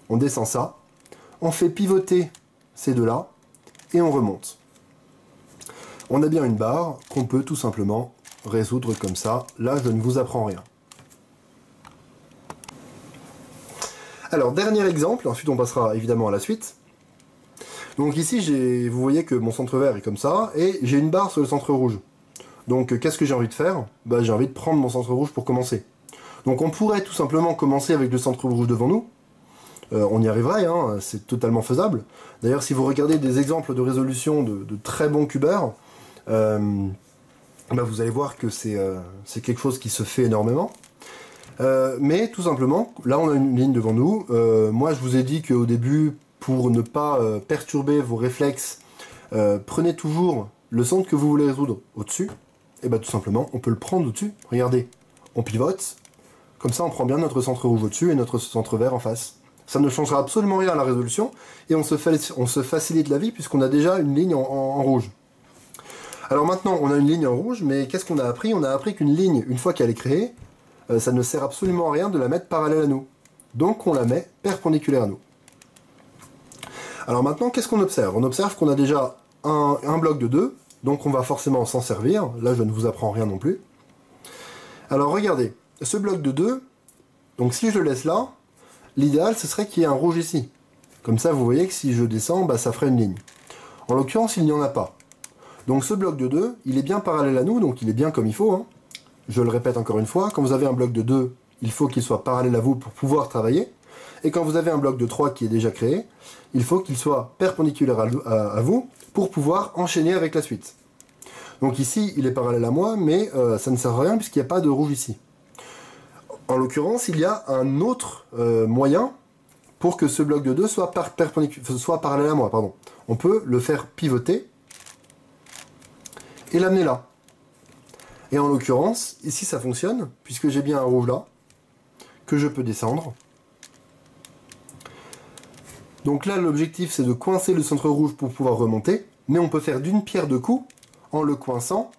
on descend ça, on fait pivoter ces deux-là, et on remonte. On a bien une barre qu'on peut tout simplement résoudre comme ça. Là, je ne vous apprends rien. Alors, dernier exemple, ensuite on passera évidemment à la suite. Donc ici, vous voyez que mon centre vert est comme ça, et j'ai une barre sur le centre rouge. Donc qu'est-ce que j'ai envie de faire? Bah, j'ai envie de prendre mon centre rouge pour commencer. Donc on pourrait tout simplement commencer avec le centre rouge devant nous. On y arriverait, hein, c'est totalement faisable. D'ailleurs, si vous regardez des exemples de résolution de très bons cubeurs, bah vous allez voir que c'est quelque chose qui se fait énormément. Mais tout simplement, là on a une ligne devant nous. Moi je vous ai dit qu'au début, pour ne pas perturber vos réflexes, prenez toujours le centre que vous voulez résoudre au-dessus. Et bah tout simplement, on peut le prendre au-dessus. Regardez, on pivote. Comme ça on prend bien notre centre rouge au-dessus et notre centre vert en face. Ça ne changera absolument rien à la résolution. Et on se facilite la vie puisqu'on a déjà une ligne en rouge. Alors maintenant, on a une ligne en rouge, mais qu'est-ce qu'on a appris? On a appris qu'une ligne, une fois qu'elle est créée, ça ne sert absolument à rien de la mettre parallèle à nous. Donc on la met perpendiculaire à nous. Alors maintenant, qu'est-ce qu'on observe? On observe qu'on a déjà un bloc de 2, donc on va forcément s'en servir. Là, je ne vous apprends rien non plus. Alors regardez, ce bloc de 2, donc si je le laisse là, l'idéal, ce serait qu'il y ait un rouge ici. Comme ça, vous voyez que si je descends, bah, ça ferait une ligne. En l'occurrence, il n'y en a pas. Donc ce bloc de 2, il est bien parallèle à nous, donc il est bien comme il faut. Hein. Je le répète encore une fois, quand vous avez un bloc de 2, il faut qu'il soit parallèle à vous pour pouvoir travailler. Et quand vous avez un bloc de 3 qui est déjà créé, il faut qu'il soit perpendiculaire à vous pour pouvoir enchaîner avec la suite. Donc ici, il est parallèle à moi, mais ça ne sert à rien puisqu'il n'y a pas de rouge ici. En l'occurrence, il y a un autre moyen pour que ce bloc de 2 soit parallèle à moi. Pardon. On peut le faire pivoter et l'amener là. Et en l'occurrence, ici ça fonctionne, puisque j'ai bien un rouge là, que je peux descendre. Donc là, l'objectif c'est de coincer le centre rouge pour pouvoir remonter, mais on peut faire d'une pierre deux coups en le coinçant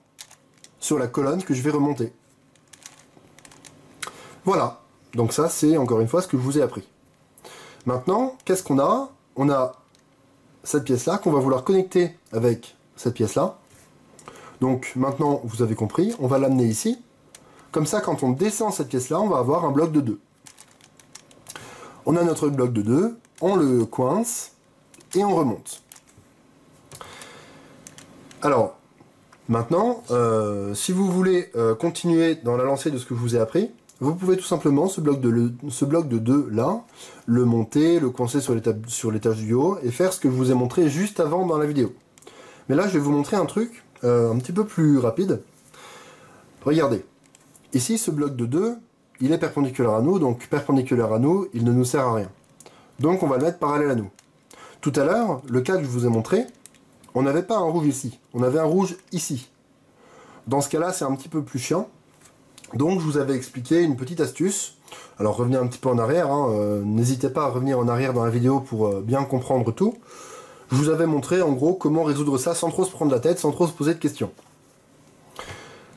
sur la colonne que je vais remonter. Voilà, donc ça c'est encore une fois ce que je vous ai appris. Maintenant, qu'est-ce qu'on a? On a cette pièce-là qu'on va vouloir connecter avec cette pièce-là. Donc maintenant, vous avez compris, on va l'amener ici. Comme ça, quand on descend cette pièce-là, on va avoir un bloc de 2. On a notre bloc de 2, on le coince et on remonte. Alors, maintenant, si vous voulez continuer dans la lancée de ce que je vous ai appris, vous pouvez tout simplement, ce bloc de 2 là, le monter, le coincer sur l'étage du haut et faire ce que je vous ai montré juste avant dans la vidéo. Mais là, je vais vous montrer un truc un petit peu plus rapide. Regardez, ici ce bloc de 2, il est perpendiculaire à nous, donc perpendiculaire à nous, il ne nous sert à rien. Donc on va le mettre parallèle à nous. Tout à l'heure, le cas que je vous ai montré, on n'avait pas un rouge ici, on avait un rouge ici. Dans ce cas-là, c'est un petit peu plus chiant. Donc je vous avais expliqué une petite astuce. Alors revenez un petit peu en arrière, hein, n'hésitez pas à revenir en arrière dans la vidéo pour bien comprendre tout. Je vous avais montré en gros comment résoudre ça sans trop se prendre la tête, sans trop se poser de questions.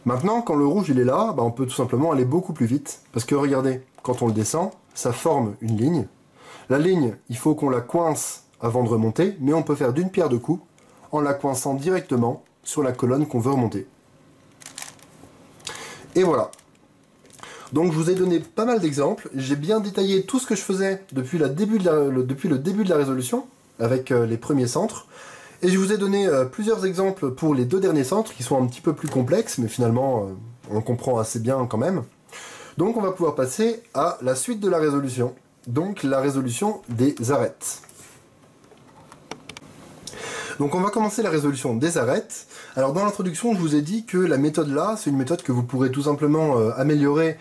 Maintenant, quand le rouge il est là, on peut tout simplement aller beaucoup plus vite. Parce que regardez, quand on le descend, ça forme une ligne. La ligne, il faut qu'on la coince avant de remonter, mais on peut faire d'une pierre deux coups en la coinçant directement sur la colonne qu'on veut remonter. Et voilà. Donc je vous ai donné pas mal d'exemples, j'ai bien détaillé tout ce que je faisais depuis le début de la résolution, avec les premiers centres, et je vous ai donné plusieurs exemples pour les deux derniers centres, qui sont un petit peu plus complexes, mais finalement on comprend assez bien quand même. Donc on va pouvoir passer à la suite de la résolution, donc la résolution des arêtes. Donc on va commencer la résolution des arêtes. Alors dans l'introduction, je vous ai dit que la méthode là, c'est une méthode que vous pourrez tout simplement améliorer,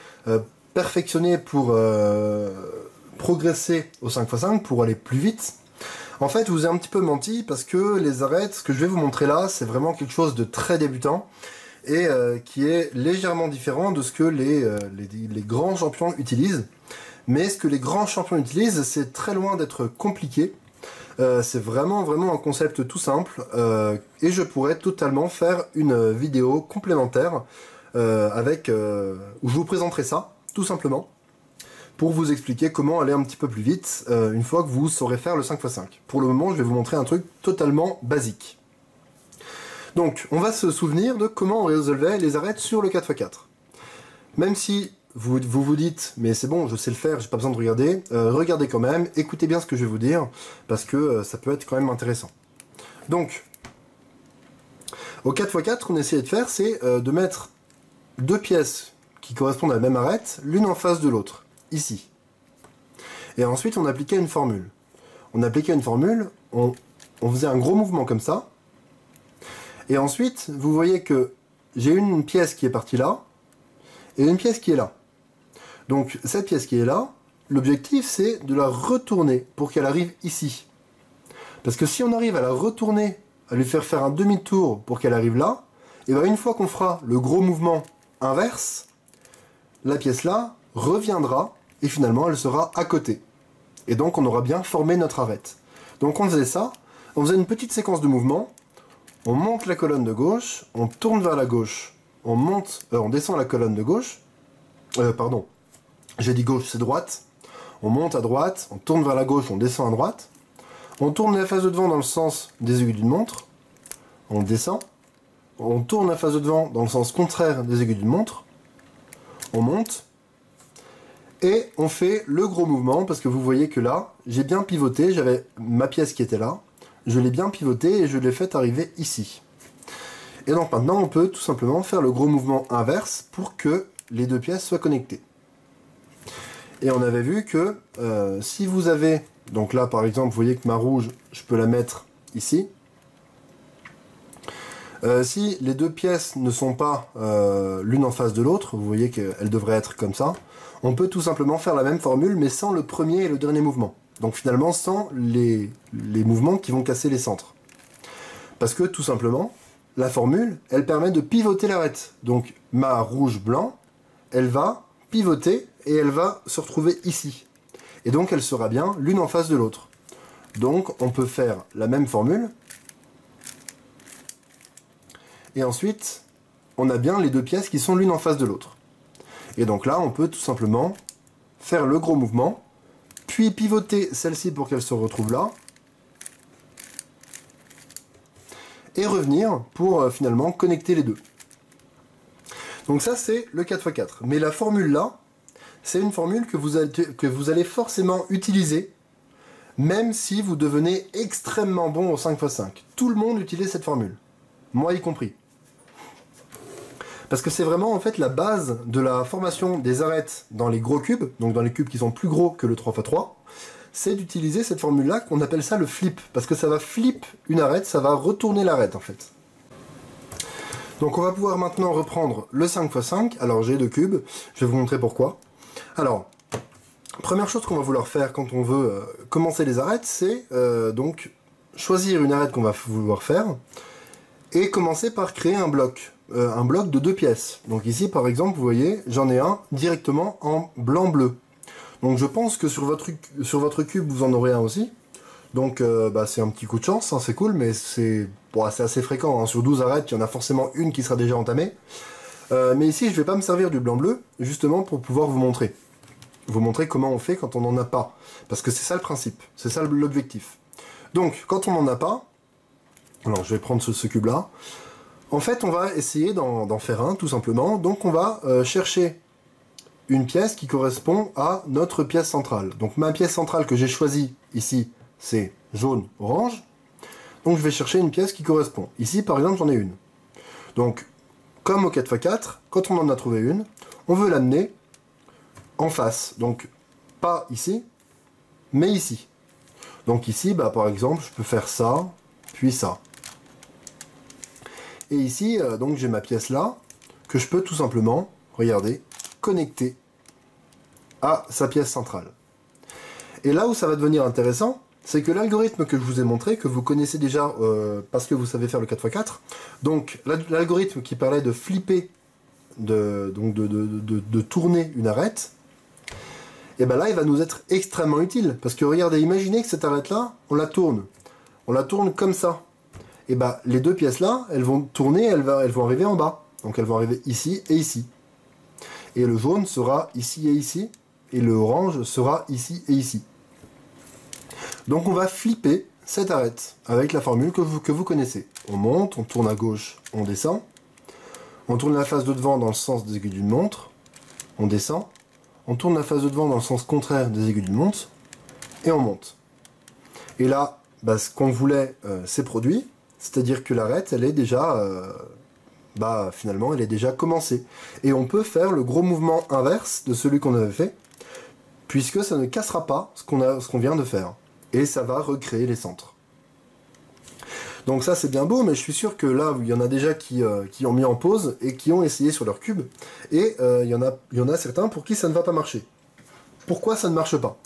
perfectionner pour progresser au 5x5, pour aller plus vite. En fait, je vous ai un petit peu menti parce que les arêtes, ce que je vais vous montrer là, c'est vraiment quelque chose de très débutant et qui est légèrement différent de ce que les grands champions utilisent. Mais ce que les grands champions utilisent, c'est très loin d'être compliqué. C'est vraiment un concept tout simple et je pourrais totalement faire une vidéo complémentaire où je vous présenterai ça, tout simplement, pour vous expliquer comment aller un petit peu plus vite une fois que vous saurez faire le 5x5. Pour le moment, je vais vous montrer un truc totalement basique. Donc, on va se souvenir de comment on résolvait les arêtes sur le 4x4. Même si vous dites, mais c'est bon, je sais le faire, j'ai pas besoin de regarder. Regardez quand même, écoutez bien ce que je vais vous dire, parce que ça peut être quand même intéressant. Donc, au 4x4, ce qu'on essayait de faire, c'est de mettre deux pièces qui correspondent à la même arête, l'une en face de l'autre, ici. Et ensuite, on appliquait une formule. On appliquait une formule, on faisait un gros mouvement comme ça, et ensuite, vous voyez que j'ai une pièce qui est partie là, et une pièce qui est là. Donc cette pièce qui est là, l'objectif c'est de la retourner pour qu'elle arrive ici. Parce que si on arrive à la retourner, à lui faire un demi-tour pour qu'elle arrive là, et bien une fois qu'on fera le gros mouvement inverse, la pièce là reviendra et finalement elle sera à côté. Et donc on aura bien formé notre arête. Donc on faisait ça, on faisait une petite séquence de mouvements, on monte la colonne de gauche, on tourne vers la gauche, on descend la colonne de gauche, pardon, j'ai dit gauche, c'est droite. On monte à droite, on tourne vers la gauche, on descend à droite. On tourne la face de devant dans le sens des aiguilles d'une montre. On descend. On tourne la face de devant dans le sens contraire des aiguilles d'une montre. On monte. Et on fait le gros mouvement, parce que vous voyez que là, j'ai bien pivoté, j'avais ma pièce qui était là. Je l'ai bien pivoté et je l'ai fait arriver ici. Et donc maintenant, on peut tout simplement faire le gros mouvement inverse pour que les deux pièces soient connectées. Et on avait vu que si vous avez, donc là par exemple, vous voyez que ma rouge, je peux la mettre ici. Si les deux pièces ne sont pas l'une en face de l'autre, vous voyez qu'elles devraient être comme ça, on peut tout simplement faire la même formule, mais sans le premier et le dernier mouvement. Donc finalement, sans les mouvements qui vont casser les centres. Parce que tout simplement, la formule, elle permet de pivoter l'arête. Donc ma rouge blanc, elle va pivoter et elle va se retrouver ici. Et donc elle sera bien l'une en face de l'autre. Donc on peut faire la même formule. Et ensuite, on a bien les deux pièces qui sont l'une en face de l'autre. Et donc là, on peut tout simplement faire le gros mouvement, puis pivoter celle-ci pour qu'elle se retrouve là, et revenir pour finalement connecter les deux. Donc ça c'est le 4x4. Mais la formule là, c'est une formule que vous allez forcément utiliser, même si vous devenez extrêmement bon au 5x5. Tout le monde utilise cette formule, moi y compris. Parce que c'est vraiment en fait la base de la formation des arêtes dans les gros cubes, donc dans les cubes qui sont plus gros que le 3x3, c'est d'utiliser cette formule-là qu'on appelle ça le flip, parce que ça va flip une arête, ça va retourner l'arête en fait. Donc on va pouvoir maintenant reprendre le 5x5, alors j'ai deux cubes, je vais vous montrer pourquoi. Alors, première chose qu'on va vouloir faire quand on veut commencer les arêtes, c'est donc choisir une arête qu'on va vouloir faire, et commencer par créer un bloc de deux pièces. Donc ici par exemple, vous voyez, j'en ai un directement en blanc-bleu. Donc je pense que sur votre cube, vous en aurez un aussi. Donc c'est un petit coup de chance, hein, c'est cool, mais c'est assez fréquent. Hein. Sur 12 arêtes, il y en a forcément une qui sera déjà entamée. Mais ici, je vais pas me servir du blanc-bleu, justement pour pouvoir vous montrer. Vous montrer comment on fait quand on n'en a pas. Parce que c'est ça le principe, c'est ça l'objectif. Donc, quand on n'en a pas, alors je vais prendre ce cube-là. En fait, on va essayer d'en faire un, tout simplement. Donc, on va chercher une pièce qui correspond à notre pièce centrale. Donc, ma pièce centrale que j'ai choisie ici, c'est jaune-orange. Donc, je vais chercher une pièce qui correspond. Ici, par exemple, j'en ai une. Donc, comme au 4x4, quand on en a trouvé une, on veut l'amener en face. Donc, pas ici, mais ici. Donc ici, par exemple, je peux faire ça, puis ça. Et ici, donc j'ai ma pièce là, que je peux tout simplement, regardez, connecter à sa pièce centrale. Et là où ça va devenir intéressant, c'est que l'algorithme que je vous ai montré, que vous connaissez déjà parce que vous savez faire le 4x4, donc l'algorithme qui permet de flipper, de tourner une arête, et bien là, il va nous être extrêmement utile. Parce que regardez, imaginez que cette arête-là, on la tourne. On la tourne comme ça. Et bien, les deux pièces-là, elles vont tourner, elles vont arriver en bas. Donc elles vont arriver ici et ici. Et le jaune sera ici et ici. Et le orange sera ici et ici. Donc on va flipper cette arête avec la formule que vous connaissez. On monte, on tourne à gauche, on descend. On tourne la face de devant dans le sens des aiguilles d'une montre. On descend. On tourne la face de devant dans le sens contraire des aiguilles d'une montre, et on monte. Et là, ce qu'on voulait, c'est produit, c'est-à-dire que l'arête, elle est déjà, finalement, elle est déjà commencée. Et on peut faire le gros mouvement inverse de celui qu'on avait fait, puisque ça ne cassera pas ce qu'on vient de faire. Et ça va recréer les centres. Donc ça c'est bien beau, mais je suis sûr que là, il y en a déjà qui ont mis en pause et qui ont essayé sur leur cube. Et il y en a certains pour qui ça ne va pas marcher. Pourquoi ça ne marche pas?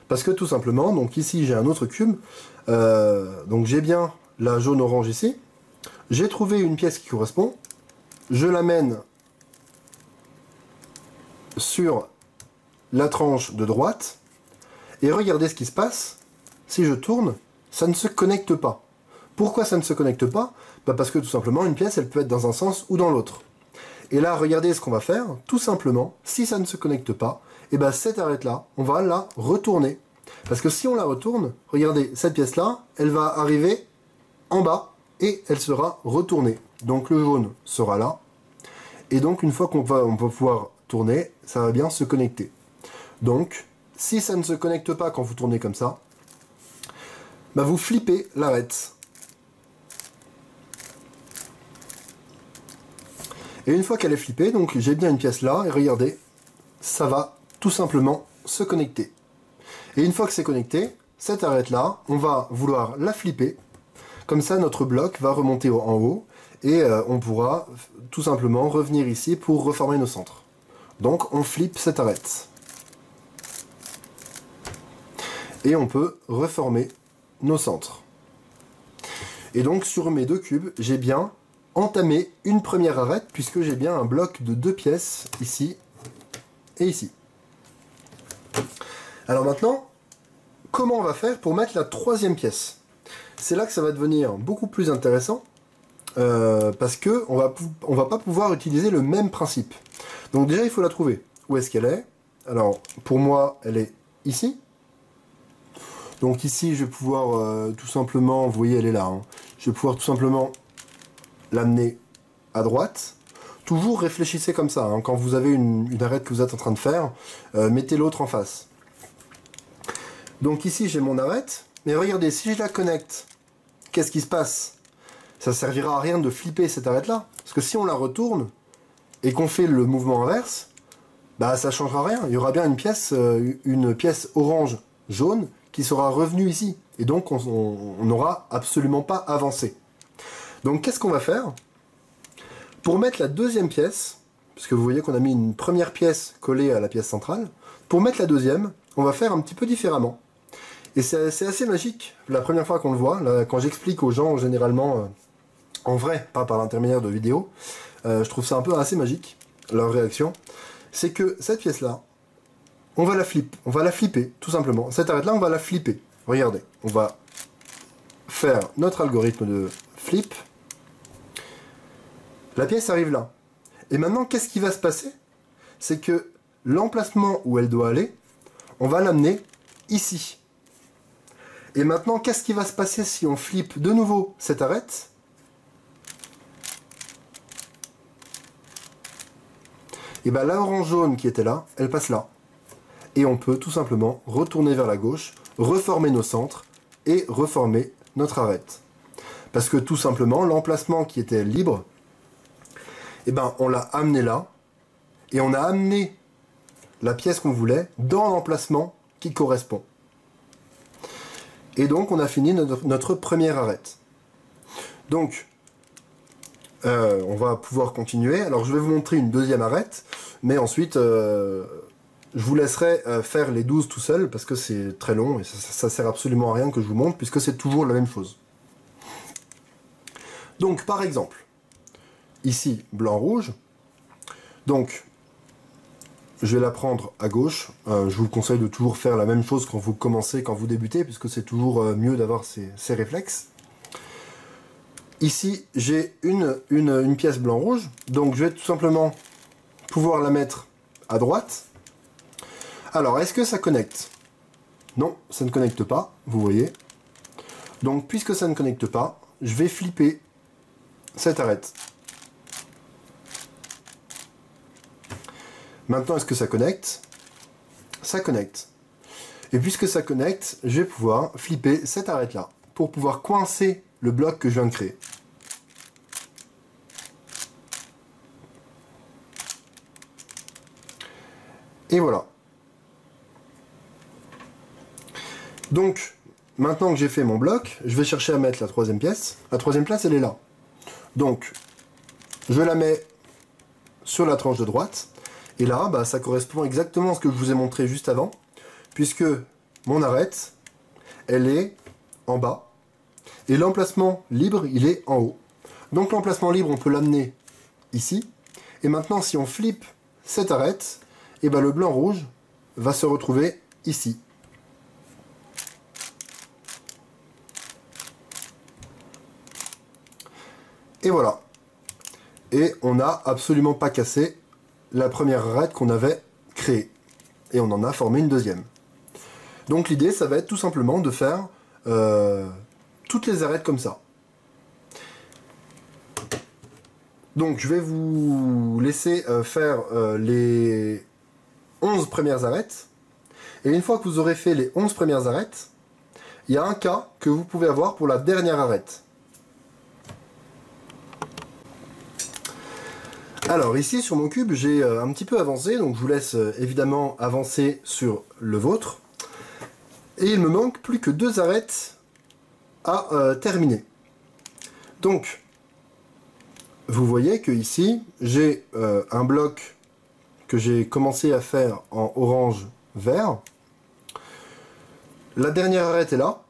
Parce que tout simplement, donc ici j'ai un autre cube, donc j'ai bien la jaune-orange ici, j'ai trouvé une pièce qui correspond, je l'amène sur la tranche de droite, et regardez ce qui se passe, si je tourne, ça ne se connecte pas. Pourquoi ça ne se connecte pas? Parce que tout simplement, une pièce, elle peut être dans un sens ou dans l'autre. Et là, regardez ce qu'on va faire. Tout simplement, si ça ne se connecte pas, et cette arête-là, on va la retourner. Parce que si on la retourne, regardez, cette pièce-là, elle va arriver en bas et elle sera retournée. Donc le jaune sera là. Et donc, une fois on va pouvoir tourner, ça va bien se connecter. Donc, si ça ne se connecte pas quand vous tournez comme ça, vous flippez l'arête. Et une fois qu'elle est flippée, donc j'ai bien une pièce là, et regardez, ça va tout simplement se connecter. Et une fois que c'est connecté, cette arête là, on va vouloir la flipper, comme ça notre bloc va remonter en haut, et on pourra tout simplement revenir ici pour reformer nos centres. Donc on flippe cette arête. Et on peut reformer nos centres. Et donc sur mes deux cubes, j'ai bien entamer une première arête puisque j'ai bien un bloc de 2 pièces ici et ici. Alors maintenant, comment on va faire pour mettre la troisième pièce? C'est là que ça va devenir beaucoup plus intéressant parce que on va pas pouvoir utiliser le même principe. Donc déjà il faut la trouver. Où est-ce qu'elle est? Alors pour moi elle est ici. Donc ici je vais pouvoir tout simplement, vous voyez elle est là, hein. Je vais pouvoir tout simplement l'amener à droite. Toujours réfléchissez comme ça, hein. Quand vous avez une arête que vous êtes en train de faire, mettez l'autre en face. Donc ici j'ai mon arête, mais regardez, si je la connecte, qu'est-ce qui se passe? Ça servira à rien de flipper cette arête là, parce que si on la retourne et qu'on fait le mouvement inverse, ça changera rien. Il y aura bien une pièce orange jaune qui sera revenue ici, et donc on n'aura absolument pas avancé. Donc qu'est-ce qu'on va faire? Pour mettre la deuxième pièce, parce que vous voyez qu'on a mis une première pièce collée à la pièce centrale, pour mettre la deuxième, on va faire un petit peu différemment. Et c'est assez magique, la première fois qu'on le voit, là, quand j'explique aux gens généralement, en vrai, pas par l'intermédiaire de vidéos, je trouve ça un peu assez magique, leur réaction, c'est que cette pièce-là, on va la flipper, tout simplement. Cette arête-là, on va la flipper. Regardez, on va faire notre algorithme de flip, la pièce arrive là. Et maintenant, qu'est-ce qui va se passer? C'est que l'emplacement où elle doit aller, on va l'amener ici. Et maintenant, qu'est-ce qui va se passer si on flippe de nouveau cette arête? Et bien la orange jaune qui était là, elle passe là. Et on peut tout simplement retourner vers la gauche, reformer nos centres et reformer notre arête. Parce que tout simplement, l'emplacement qui était libre, et ben on l'a amené là, et on a amené la pièce qu'on voulait dans l'emplacement qui correspond. Et donc on a fini notre première arête. Donc on va pouvoir continuer. Alors je vais vous montrer une deuxième arête, mais ensuite je vous laisserai faire les 12 tout seul parce que c'est très long et ça sert absolument à rien que je vous montre puisque c'est toujours la même chose. Donc par exemple, ici blanc-rouge, donc je vais la prendre à gauche. Je vous conseille de toujours faire la même chose quand vous commencez, quand vous débutez, puisque c'est toujours mieux d'avoir ces réflexes. Ici, j'ai une pièce blanc-rouge, donc je vais tout simplement pouvoir la mettre à droite. Alors, est-ce que ça connecte? Non, ça ne connecte pas, vous voyez. Donc, puisque ça ne connecte pas, je vais flipper cette arête. Maintenant, est-ce que ça connecte? Ça connecte. Et puisque ça connecte, je vais pouvoir flipper cette arête-là pour pouvoir coincer le bloc que je viens de créer. Et voilà. Donc, maintenant que j'ai fait mon bloc, je vais chercher à mettre la troisième pièce. La troisième pièce, elle est là. Donc, je la mets sur la tranche de droite. Et là, bah, ça correspond exactement à ce que je vous ai montré juste avant, puisque mon arête, elle est en bas, et l'emplacement libre, il est en haut. Donc l'emplacement libre, on peut l'amener ici, et maintenant, si on flippe cette arête, et bah, le blanc-rouge va se retrouver ici. Et voilà. Et on n'a absolument pas cassé la première arête qu'on avait créée. Et on en a formé une deuxième. Donc l'idée, ça va être tout simplement de faire toutes les arêtes comme ça. Donc je vais vous laisser faire les 11 premières arêtes. Et une fois que vous aurez fait les 11 premières arêtes, il y a un cas que vous pouvez avoir pour la dernière arête. Alors ici sur mon cube j'ai un petit peu avancé, donc je vous laisse évidemment avancer sur le vôtre. Et il me manque plus que 2 arêtes à terminer. Donc vous voyez que ici j'ai un bloc que j'ai commencé à faire en orange-vert. La dernière arête est là,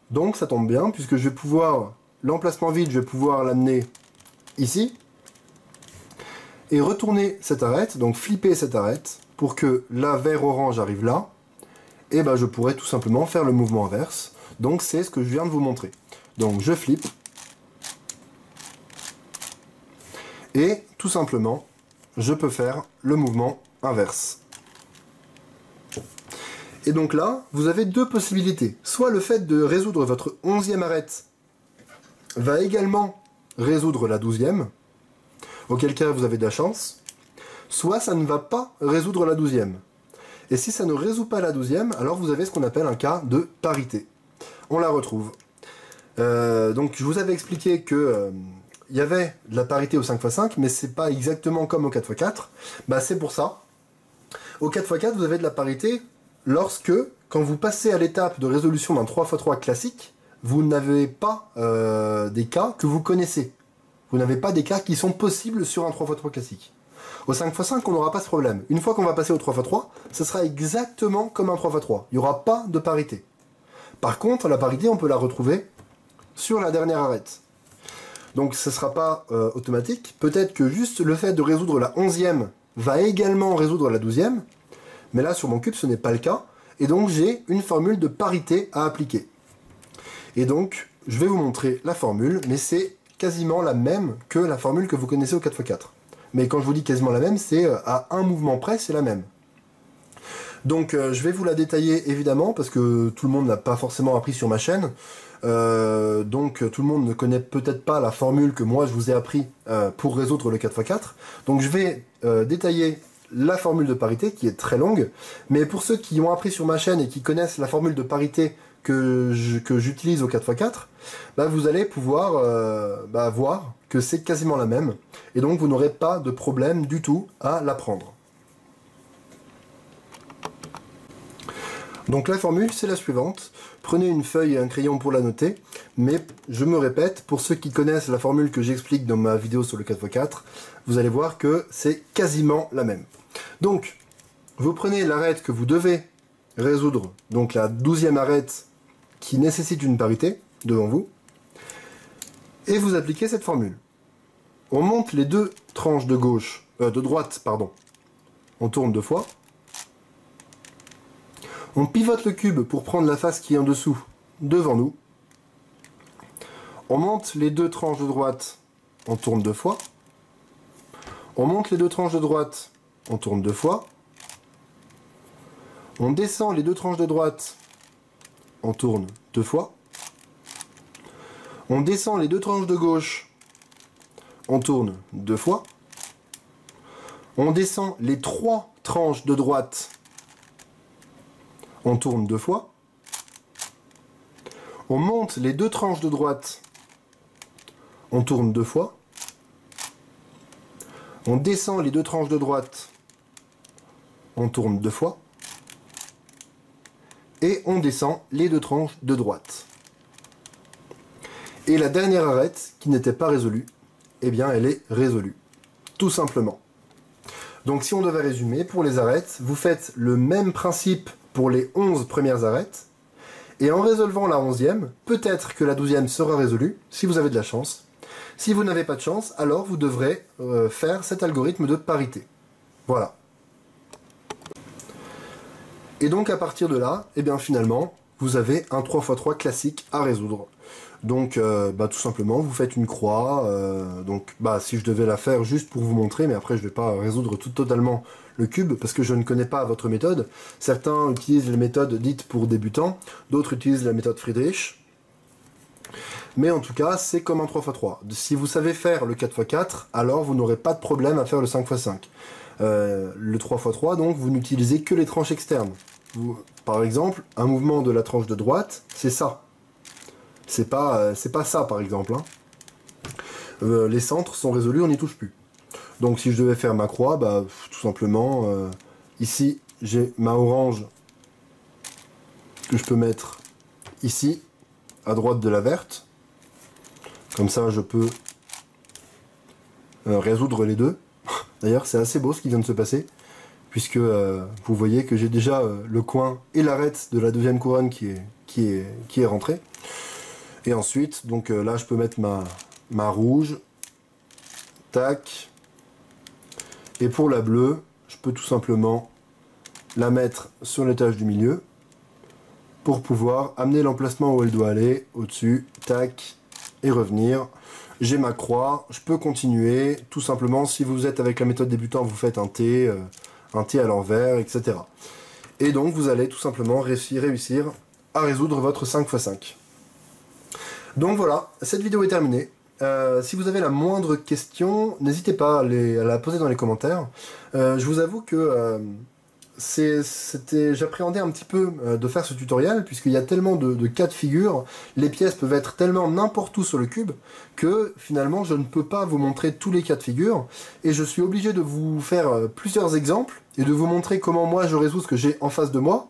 donc ça tombe bien puisque je vais pouvoir, l'emplacement vide, je vais pouvoir l'amener ici. Et retourner cette arête, donc flipper cette arête, pour que la vert-orange arrive là, et ben je pourrais tout simplement faire le mouvement inverse. Donc c'est ce que je viens de vous montrer. Donc je flippe, et tout simplement, je peux faire le mouvement inverse. Et donc là, vous avez deux possibilités. Soit le fait de résoudre votre 11e arête va également résoudre la 12e, auquel cas vous avez de la chance, soit ça ne va pas résoudre la 12e. Et si ça ne résout pas la 12e, alors vous avez ce qu'on appelle un cas de parité. On la retrouve. Donc je vous avais expliqué que il y avait de la parité au 5x5, mais c'est pas exactement comme au 4x4. Bah c'est pour ça. Au 4x4, vous avez de la parité lorsque, quand vous passez à l'étape de résolution d'un 3x3 classique, vous n'avez pas des cas que vous connaissez. Vous n'avez pas des cas qui sont possibles sur un 3x3 classique. Au 5x5, on n'aura pas ce problème. Une fois qu'on va passer au 3x3, ce sera exactement comme un 3x3. Il n'y aura pas de parité. Par contre, la parité, on peut la retrouver sur la dernière arête. Donc ce ne sera pas automatique. Peut-être que juste le fait de résoudre la 11e va également résoudre la 12e. Mais là, sur mon cube, ce n'est pas le cas. Et donc j'ai une formule de parité à appliquer. Et donc, je vais vous montrer la formule, mais c'est quasiment la même que la formule que vous connaissez au 4x4. Mais quand je vous dis quasiment la même, c'est à un mouvement près, c'est la même. Donc je vais vous la détailler évidemment, parce que tout le monde n'a pas forcément appris sur ma chaîne. Donc tout le monde ne connaît peut-être pas la formule que moi je vous ai appris pour résoudre le 4x4. Donc je vais détailler la formule de parité qui est très longue, mais pour ceux qui ont appris sur ma chaîne et qui connaissent la formule de parité que j'utilise au 4x4, bah, vous allez pouvoir voir que c'est quasiment la même, et donc vous n'aurez pas de problème du tout à l'apprendre. Donc la formule, c'est la suivante. Prenez une feuille et un crayon pour la noter, mais je me répète, pour ceux qui connaissent la formule que j'explique dans ma vidéo sur le 4x4, vous allez voir que c'est quasiment la même. Donc, vous prenez l'arête que vous devez résoudre, donc la 12e arête qui nécessite une parité, devant vous, et vous appliquez cette formule. On monte les deux tranches de droite, on tourne 2 fois. On pivote le cube pour prendre la face qui est en dessous, devant nous. On monte les deux tranches de droite, on tourne 2 fois. On monte les deux tranches de droite, on tourne 2 fois. On descend les deux tranches de droite, on tourne 2 fois. On descend les deux tranches de gauche, on tourne 2 fois. On descend les 3 tranches de droite, on tourne 2 fois. On monte les deux tranches de droite, on tourne 2 fois. On descend les deux tranches de droite, on tourne 2 fois. Et on descend les deux tranches de droite. Et la dernière arête, qui n'était pas résolue, eh bien elle est résolue. Tout simplement. Donc si on devait résumer, pour les arêtes, vous faites le même principe pour les 11 premières arêtes, et en résolvant la 11e, peut-être que la 12e sera résolue, si vous avez de la chance. Si vous n'avez pas de chance, alors vous devrez faire cet algorithme de parité. Voilà. Et donc à partir de là, eh bien finalement, vous avez un 3x3 classique à résoudre. Donc tout simplement, vous faites une croix. Si je devais la faire juste pour vous montrer, mais après je ne vais pas résoudre totalement le cube, parce que je ne connais pas votre méthode. Certains utilisent les méthodes dites pour débutants, d'autres utilisent la méthode Friedrich. Mais en tout cas, c'est comme un 3x3. Si vous savez faire le 4x4, alors vous n'aurez pas de problème à faire le 5x5. Le 3x3, donc, vous n'utilisez que les tranches externes. Par exemple, un mouvement de la tranche de droite, c'est ça. C'est pas ça, par exemple. Les centres sont résolus, on n'y touche plus. Donc si je devais faire ma croix, tout simplement, ici, j'ai ma orange que je peux mettre ici, à droite de la verte. Comme ça, je peux résoudre les deux. D'ailleurs, c'est assez beau ce qui vient de se passer, puisque vous voyez que j'ai déjà le coin et l'arête de la deuxième couronne qui est rentrée. Et ensuite, donc là, je peux mettre ma rouge. Tac. Et pour la bleue, je peux tout simplement la mettre sur l'étage du milieu pour pouvoir amener l'emplacement où elle doit aller, au-dessus, tac, et revenir. J'ai ma croix, je peux continuer, tout simplement, si vous êtes avec la méthode débutant, vous faites un T à l'envers, etc. Et donc, vous allez tout simplement réussir à résoudre votre 5x5. Donc voilà, cette vidéo est terminée. Si vous avez la moindre question, n'hésitez pas à la poser dans les commentaires. Je vous avoue que j'appréhendais un petit peu de faire ce tutoriel, puisqu'il y a tellement de cas de figure, les pièces peuvent être tellement n'importe où sur le cube, que finalement je ne peux pas vous montrer tous les cas de figure, et je suis obligé de vous faire plusieurs exemples, et de vous montrer comment moi je résous ce que j'ai en face de moi,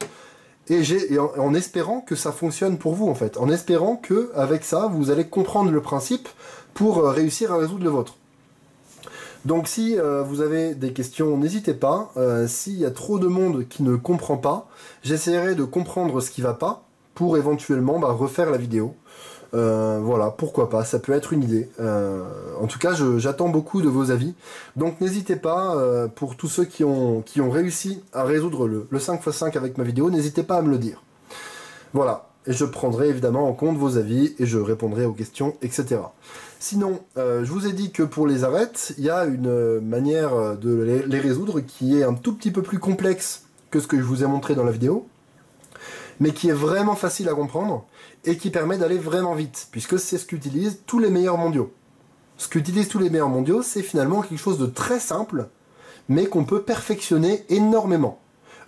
et en espérant que ça fonctionne pour vous en fait, en espérant que avec ça vous allez comprendre le principe pour réussir à résoudre le vôtre. Donc si vous avez des questions, n'hésitez pas. S'il y a trop de monde qui ne comprend pas, j'essaierai de comprendre ce qui va pas pour éventuellement refaire la vidéo. Voilà, pourquoi pas, ça peut être une idée. En tout cas, j'attends beaucoup de vos avis. Donc n'hésitez pas, pour tous ceux qui ont réussi à résoudre le 5x5 avec ma vidéo, n'hésitez pas à me le dire. Voilà, et je prendrai évidemment en compte vos avis et je répondrai aux questions, etc. Sinon, je vous ai dit que pour les arêtes, il y a une manière de les résoudre qui est un tout petit peu plus complexe que ce que je vous ai montré dans la vidéo, mais qui est vraiment facile à comprendre et qui permet d'aller vraiment vite, puisque c'est ce qu'utilisent tous les meilleurs mondiaux. Ce qu'utilisent tous les meilleurs mondiaux, c'est finalement quelque chose de très simple, mais qu'on peut perfectionner énormément.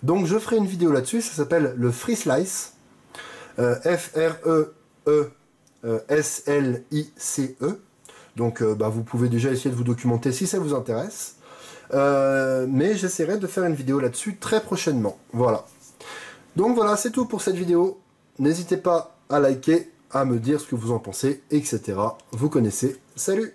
Donc je ferai une vidéo là-dessus, ça s'appelle le Free Slice, F-R-E-E-S-L-I-C-E. Donc vous pouvez déjà essayer de vous documenter si ça vous intéresse. Mais j'essaierai de faire une vidéo là-dessus très prochainement. Voilà. Donc voilà, c'est tout pour cette vidéo. N'hésitez pas à liker, à me dire ce que vous en pensez, etc. Vous connaissez. Salut!